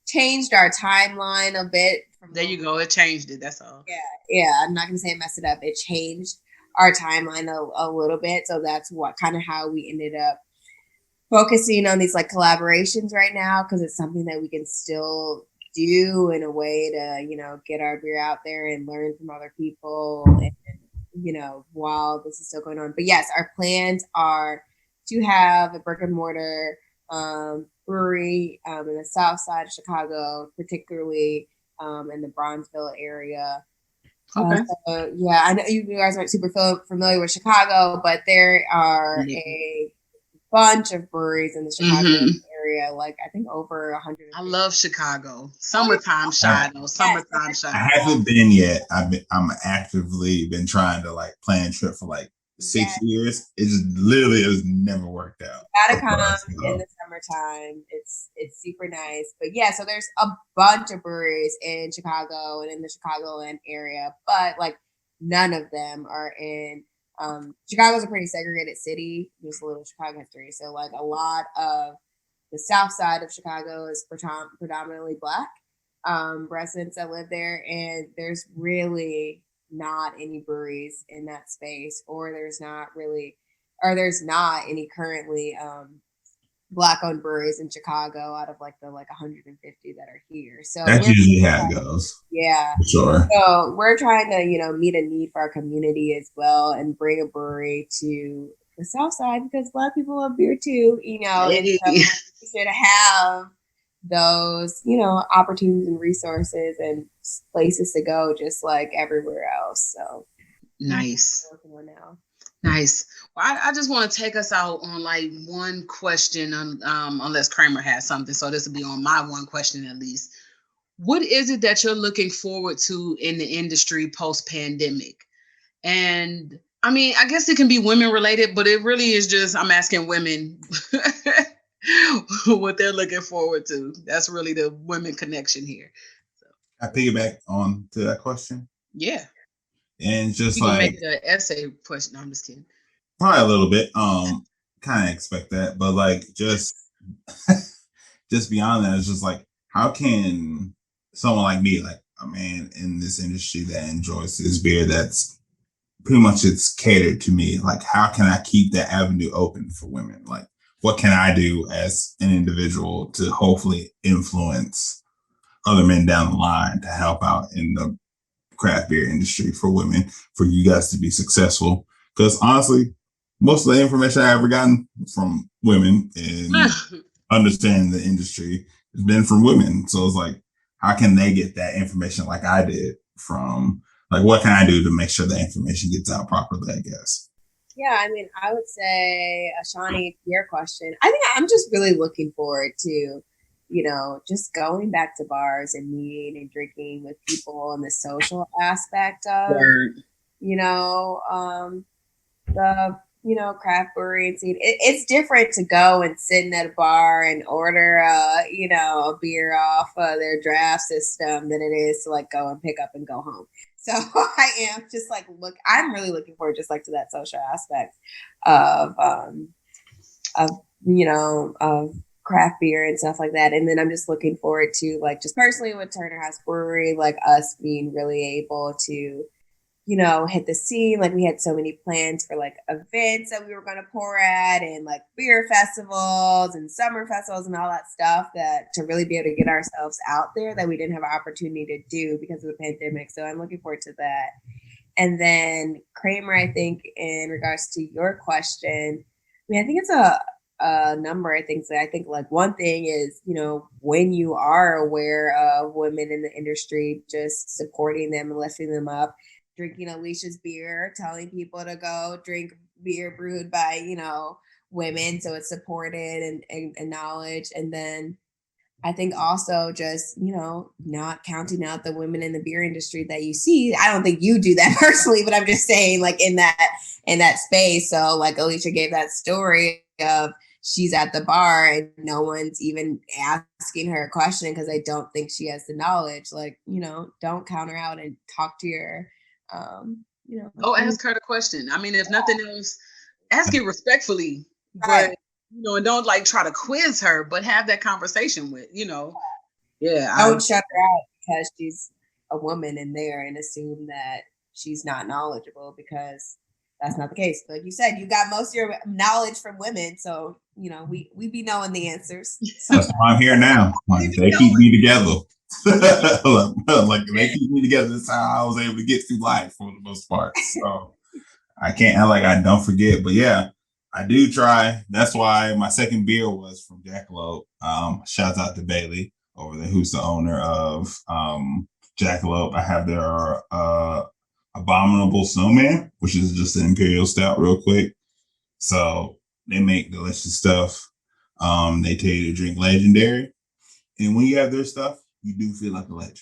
changed our timeline a bit. There you go. It changed it. That's all. Yeah. I'm not gonna say it messed it up. It changed our timeline a little bit. So that's how we ended up focusing on these collaborations right now, because it's something that we can still do in a way to, get our beer out there and learn from other people, and, while this is still going on. But yes, our plans are to have a brick and mortar brewery in the south side of Chicago, particularly in the Bronzeville area. Okay. I know you guys aren't super familiar with Chicago, but there are a bunch of breweries in the Chicago area, I think over 100. I love Chicago. Summertime shy though. Summertime shy. I haven't been yet. I'm actively been trying to plan a trip for 6 years. It just literally has never worked out. Gotta come in the summertime. It's super nice. But yeah, so there's a bunch of breweries in Chicago and in the Chicagoland area, but none of them are in Chicago's a pretty segregated city. Just a little Chicago history. So a lot of the south side of Chicago is predominantly Black residents that live there, and there's really not any breweries in that space, or there's not any currently Black-owned breweries in Chicago out of the 150 that are here. So that's usually how it goes. Yeah, for sure. So we're trying to meet a need for our community as well, and bring a brewery to the South Side because Black people love beer too, you know, and Hey. so we should have those, you know, opportunities and resources and places to go just like everywhere else. So Nice. now. Nice. Well, I just want to take us out on like one question, unless Kramer has something. So this will be on my one question at least. What is it that you're looking forward to in the industry post-pandemic? And I mean, I guess it can be women related, but it really is just, I'm asking women what they're looking forward to. That's really the women connection here. So, I piggyback on to that question. yeah. And just You can like make it an essay question. No, I'm just kidding. probably a little bit. Kind of expect that, but like just beyond that, it's just like how can someone like me, like a man in this industry that enjoys this beer, that's pretty much it's catered to me. Like, how can I keep that avenue open for women? Like, what can I do as an individual to hopefully influence other men down the line to help out in the craft beer industry for women, for you guys to be successful? Because honestly, most of the information I ever gotten from women and understanding the industry has been from women. So it's like, how can they get that information like I did from, like, what can I do to make sure the information gets out properly, I guess? Yeah, I mean, I would say, Shawnee, your question, I think I'm just really looking forward to, you know, just going back to bars and meeting and drinking with people and the social aspect of, you know, the, you know, craft brewery scene. It's different to go and sit in at a bar and order, you know, a beer off their draft system than it is to like go and pick up and go home. So I am just like, I'm really looking forward just like to that social aspect of you know, of craft beer and stuff like that. And then I'm just looking forward to like, just personally with Turner House Brewery, like us being really able to, you know, hit the scene. Like we had so many plans for like events that we were going to pour at and like beer festivals and summer festivals and all that stuff, that to really be able to get ourselves out there that we didn't have an opportunity to do because of the pandemic. So I'm looking forward to that. And then Kramer, I think in regards to your question, I mean, I think it's a number of things that I think like one thing is, you know, when you are aware of women in the industry, just supporting them and lifting them up, drinking Alisha's beer, telling people to go drink beer brewed by, you know, women. So it's supported and acknowledged. And then I think also just, you know, not counting out the women in the beer industry that you see. I don't think you do that personally, but I'm just saying like in that space. So like Alisha gave that story of she's at the bar and no one's even asking her a question because they don't think she has the knowledge. Like, you know, don't count her out and talk to your you know, ask her the question. I mean, if nothing else, ask it respectfully, right. But you know, and don't like try to quiz her, but have that conversation with, you know. Yeah. Don't shut her out because she's a woman in there and assume that she's not knowledgeable, because that's not the case. Like you said, you got most of your knowledge from women, so you know we be knowing the answers. That's why I'm here now. Like, they keep me together. Like they keep me together. That's how I was able to get through life for the most part. So I can't act like I don't forget. But yeah, I do try. That's why my second beer was from Jackalope. Shouts out to Bailey over there, who's the owner of Jackalope. I have their Abominable Snowman, which is just an Imperial Stout real quick. So they make delicious stuff. They tell you to drink Legendary. And when you have their stuff, you do feel like a legend.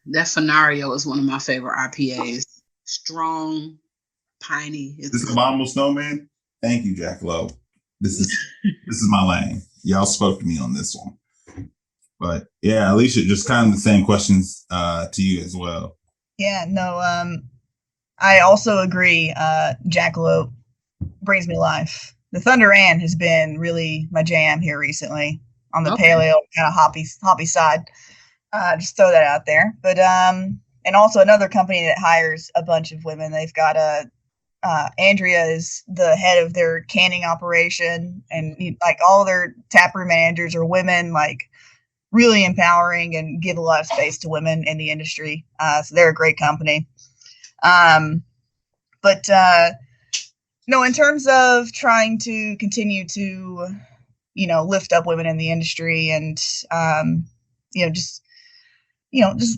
That Fenario is one of my favorite IPAs. Strong, piney. This Abominable Snowman. Thank you, Jackalope. This is my lane. Y'all spoke to me on this one. But yeah, Alisha, just kind of the same questions to you as well. Yeah, no, I also agree. Jackalope brings me life. The Thunder Ann has been really my jam here recently on the pale ale kind of hoppy side. Just throw that out there. But and also another company that hires a bunch of women. They've got Andrea is the head of their canning operation, and like all their taproom managers are women, like really empowering and give a lot of space to women in the industry. So they're a great company. But No, in terms of trying to continue to, lift up women in the industry and, just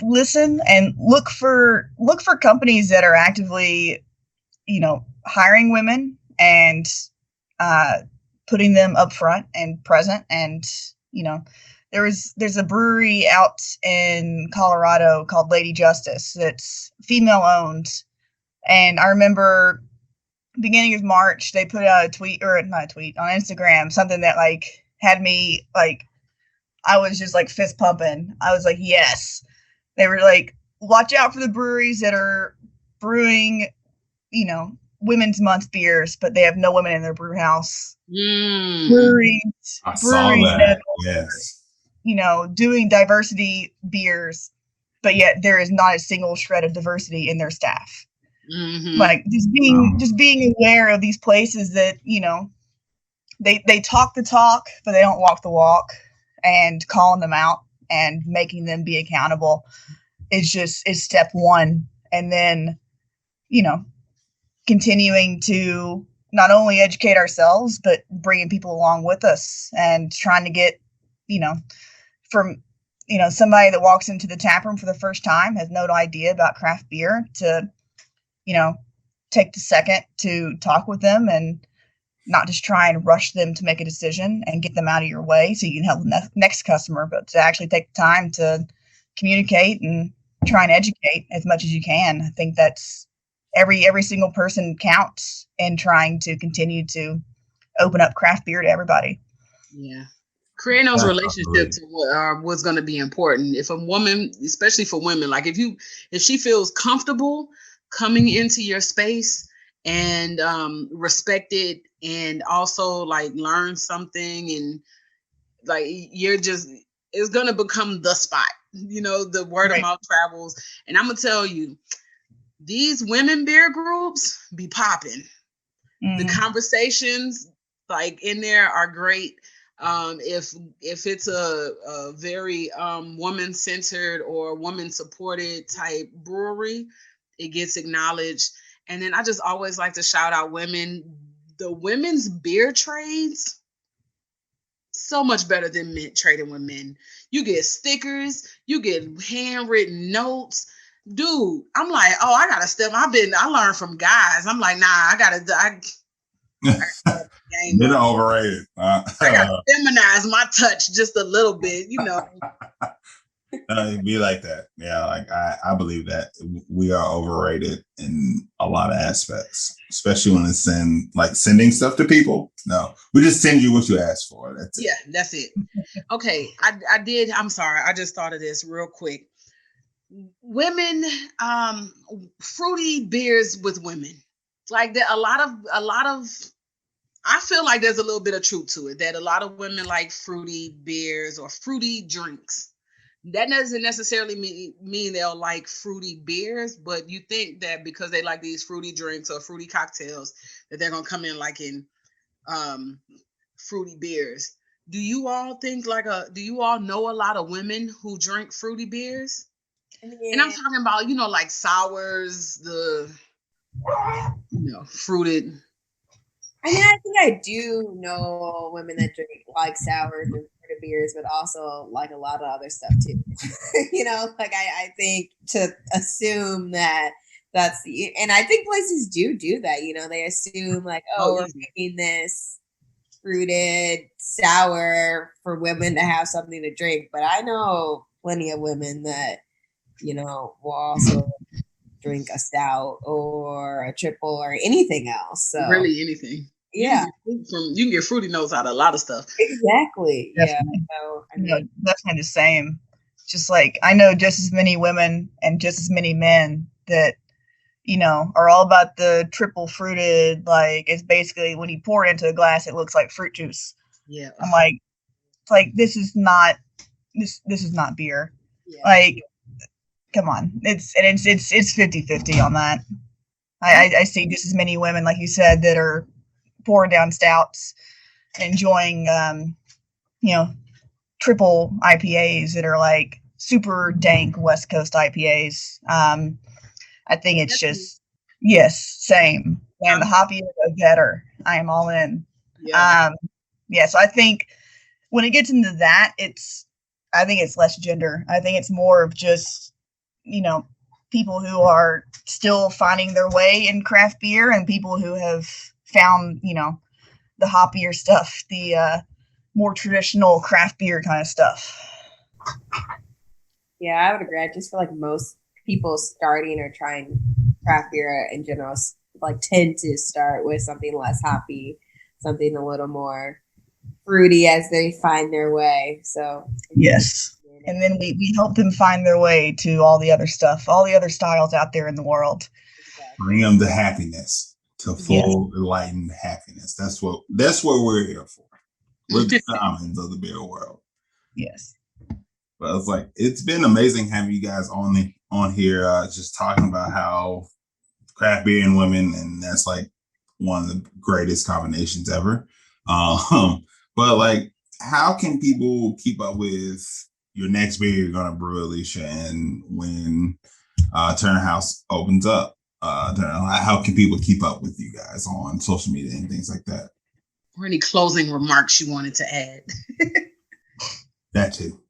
listen and look for companies that are actively, hiring women and putting them up front and present. And, there's a brewery out in Colorado called Lady Justice that's female owned. And I remember beginning of March, they put out not a tweet on Instagram, something that had me I was just fist pumping. I was like, yes. They were like, watch out for the breweries that are brewing, women's month beers, but they have no women in their brew house. Breweries saw that. Yes. Doing diversity beers, but yet there is not a single shred of diversity in their staff. Mm-hmm. Just being aware of these places that, they talk the talk, but they don't walk the walk, and calling them out and making them be accountable is step one. And then, continuing to not only educate ourselves, but bringing people along with us and trying to get, from, somebody that walks into the tap room for the first time, has no idea about craft beer, to, take the second to talk with them and not just try and rush them to make a decision and get them out of your way so you can help the next customer, but to actually take the time to communicate and try and educate as much as you can. I think that's every single person counts in trying to continue to open up craft beer to everybody. Yeah. Creating those relationships was going to be important. If a woman, especially for women, if she feels comfortable coming into your space and respected, and also learn something, and it's going to become the spot, the word of mouth travels. And I'm going to tell you, these women beer groups be popping. Mm-hmm. The conversations in there are great. If it's a very woman-centered or woman-supported type brewery, it gets acknowledged. And then I just always like to shout out women. The women's beer trades, so much better than men trading with men. You get stickers, you get handwritten notes. Dude, I'm like, oh, I gotta step. I learned from guys. I'm like, nah, I gotta They're overrated. I gotta feminize my touch just a little bit, It'd be like that. Yeah, I believe that we are overrated in a lot of aspects, especially when it's sending stuff to people. No, we just send you what you asked for. That's it. Yeah, that's it. Okay, I'm sorry. I just thought of this real quick. Women, fruity beers with women. A lot of, I feel like there's a little bit of truth to it, that a lot of women like fruity beers or fruity drinks. That doesn't necessarily mean they'll like fruity beers, but you think that because they like these fruity drinks or fruity cocktails, that they're going to come in in fruity beers. Do you all think do you all know a lot of women who drink fruity beers? Yeah. And I'm talking about, sours, the, fruited. I mean, I think I do know women that drink sours and fruited beers, but also a lot of other stuff too. I think to assume that that's and I think places do that. They assume we're making this fruited sour for women to have something to drink. But I know plenty of women that, will also drink a stout or a triple or anything else. So really anything. Yeah. You can get fruity notes out of a lot of stuff. Exactly. Definitely. Yeah. So, definitely the same. Just I know just as many women and just as many men that, are all about the triple fruited. It's basically when you pour it into a glass, it looks like fruit juice. Yeah. I'm this is not beer. Yeah. Come on. It's 50-50 on that. I see just as many women, like you said, that are pouring down stouts, enjoying, triple IPAs that are super dank West Coast IPAs. I think it's just, yes, same. And the hoppier, the better. I am all in. Yeah. So I think when it gets into that, I think it's less gender. I think it's more of just, people who are still finding their way in craft beer and people who have found, the hoppier stuff, the more traditional craft beer kind of stuff. Yeah, I would agree. I just feel like most people starting or trying craft beer in general tend to start with something less hoppy, something a little more fruity as they find their way. So yes, and then we help them find their way to all the other stuff, all the other styles out there in the world. Bring them to happiness, to full enlightened happiness. That's what we're here for. We're the shamans of the beer world. Yes. But it's been amazing having you guys on here, just talking about how craft beer and women, and that's one of the greatest combinations ever. But how can people keep up with your next beer you're gonna brew, Alisha, and when Turner House opens up? How can people keep up with you guys on social media and things like that? Or any closing remarks you wanted to add? That too.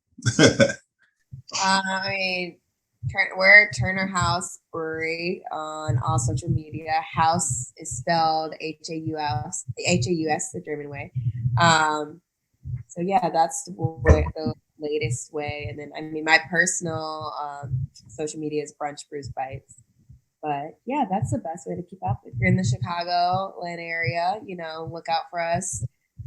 We're Turner House Brewery on all social media. House is spelled Haus, the German way. So yeah, that's the latest way. And then my personal social media is Brunch Brews Bites. But yeah, that's the best way to keep up. If you're in the Chicagoland area, look out for us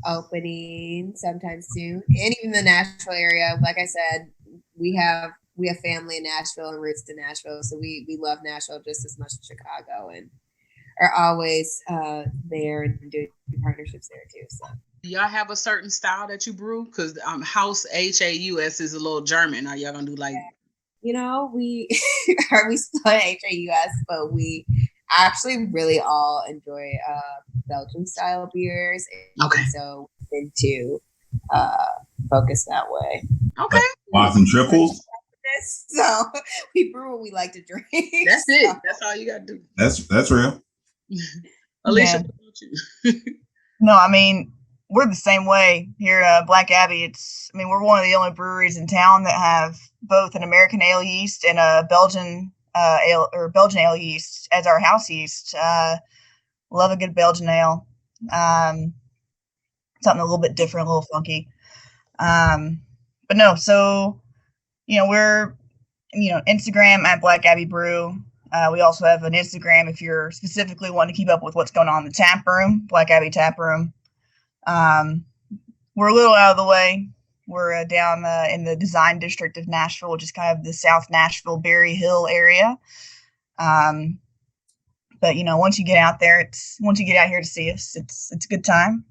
opening sometime soon. And even the Nashville area, like I said, we have family in Nashville and roots to Nashville, so we love Nashville just as much as Chicago, and are always there and doing partnerships there too. So, do y'all have a certain style that you brew? Because House Haus is a little German. Are y'all gonna do we spell Haus, but we actually really all enjoy Belgian style beers. Okay, so we tend to focus that way. Okay, Quads and triples. So we brew what we like to drink. That's it. That's all you gotta do. That's real. Alisha, what about you? No, we're the same way here at Black Abbey. We're one of the only breweries in town that have both an American ale yeast and a Belgian ale yeast as our house yeast. Love a good Belgian ale. Something a little bit different, a little funky. But no, so we're Instagram at Black Abbey Brew. We also have an Instagram if you're specifically wanting to keep up with what's going on in the tap room, Black Abbey Tap Room. We're a little out of the way. We're down in the design district of Nashville, which is kind of the South Nashville, Berry Hill area. But once you get out here to see us, it's a good time.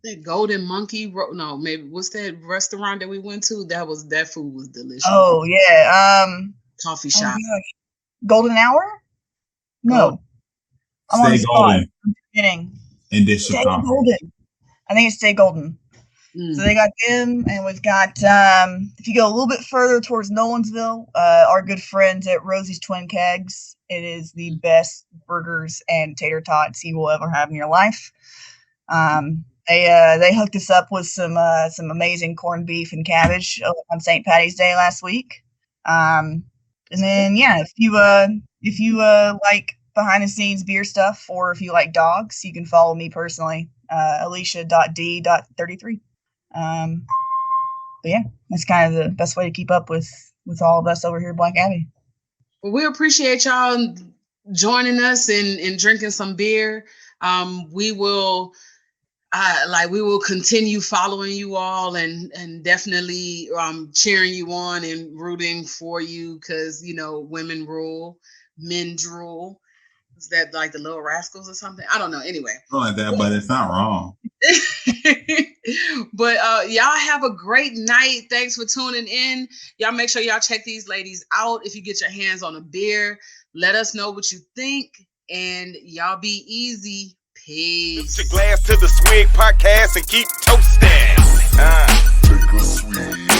That Golden Monkey, no, maybe what's that restaurant that we went to? That food was delicious. Oh yeah, coffee shop. Golden Hour? No, I'm on the spot. I'm kidding. In this Stay Golden. I think it's Stay Golden. So they got them, and we've got if you go a little bit further towards Nolensville, our good friends at Rosie's Twin Kegs. It is the best burgers and tater tots you will ever have in your life. They hooked us up with some amazing corned beef and cabbage on St. Patty's Day last week. And then if you like behind the scenes beer stuff, or if you like dogs, you can follow me personally, Alisha.d.33. But yeah, that's kind of the best way to keep up with all of us over here at Black Abbey. Well, we appreciate y'all joining us and drinking some beer. We will continue following you all and definitely cheering you on and rooting for you, because women rule, men drool. Is that like the Little Rascals or something? I don't know. Anyway, like that, but it's not wrong. But y'all have a great night. Thanks for tuning in. Y'all make sure y'all check these ladies out. If you get your hands on a beer, let us know what you think, and y'all be easy. Peace. Lift your glass to the Swig podcast and keep toasting. Take a swig.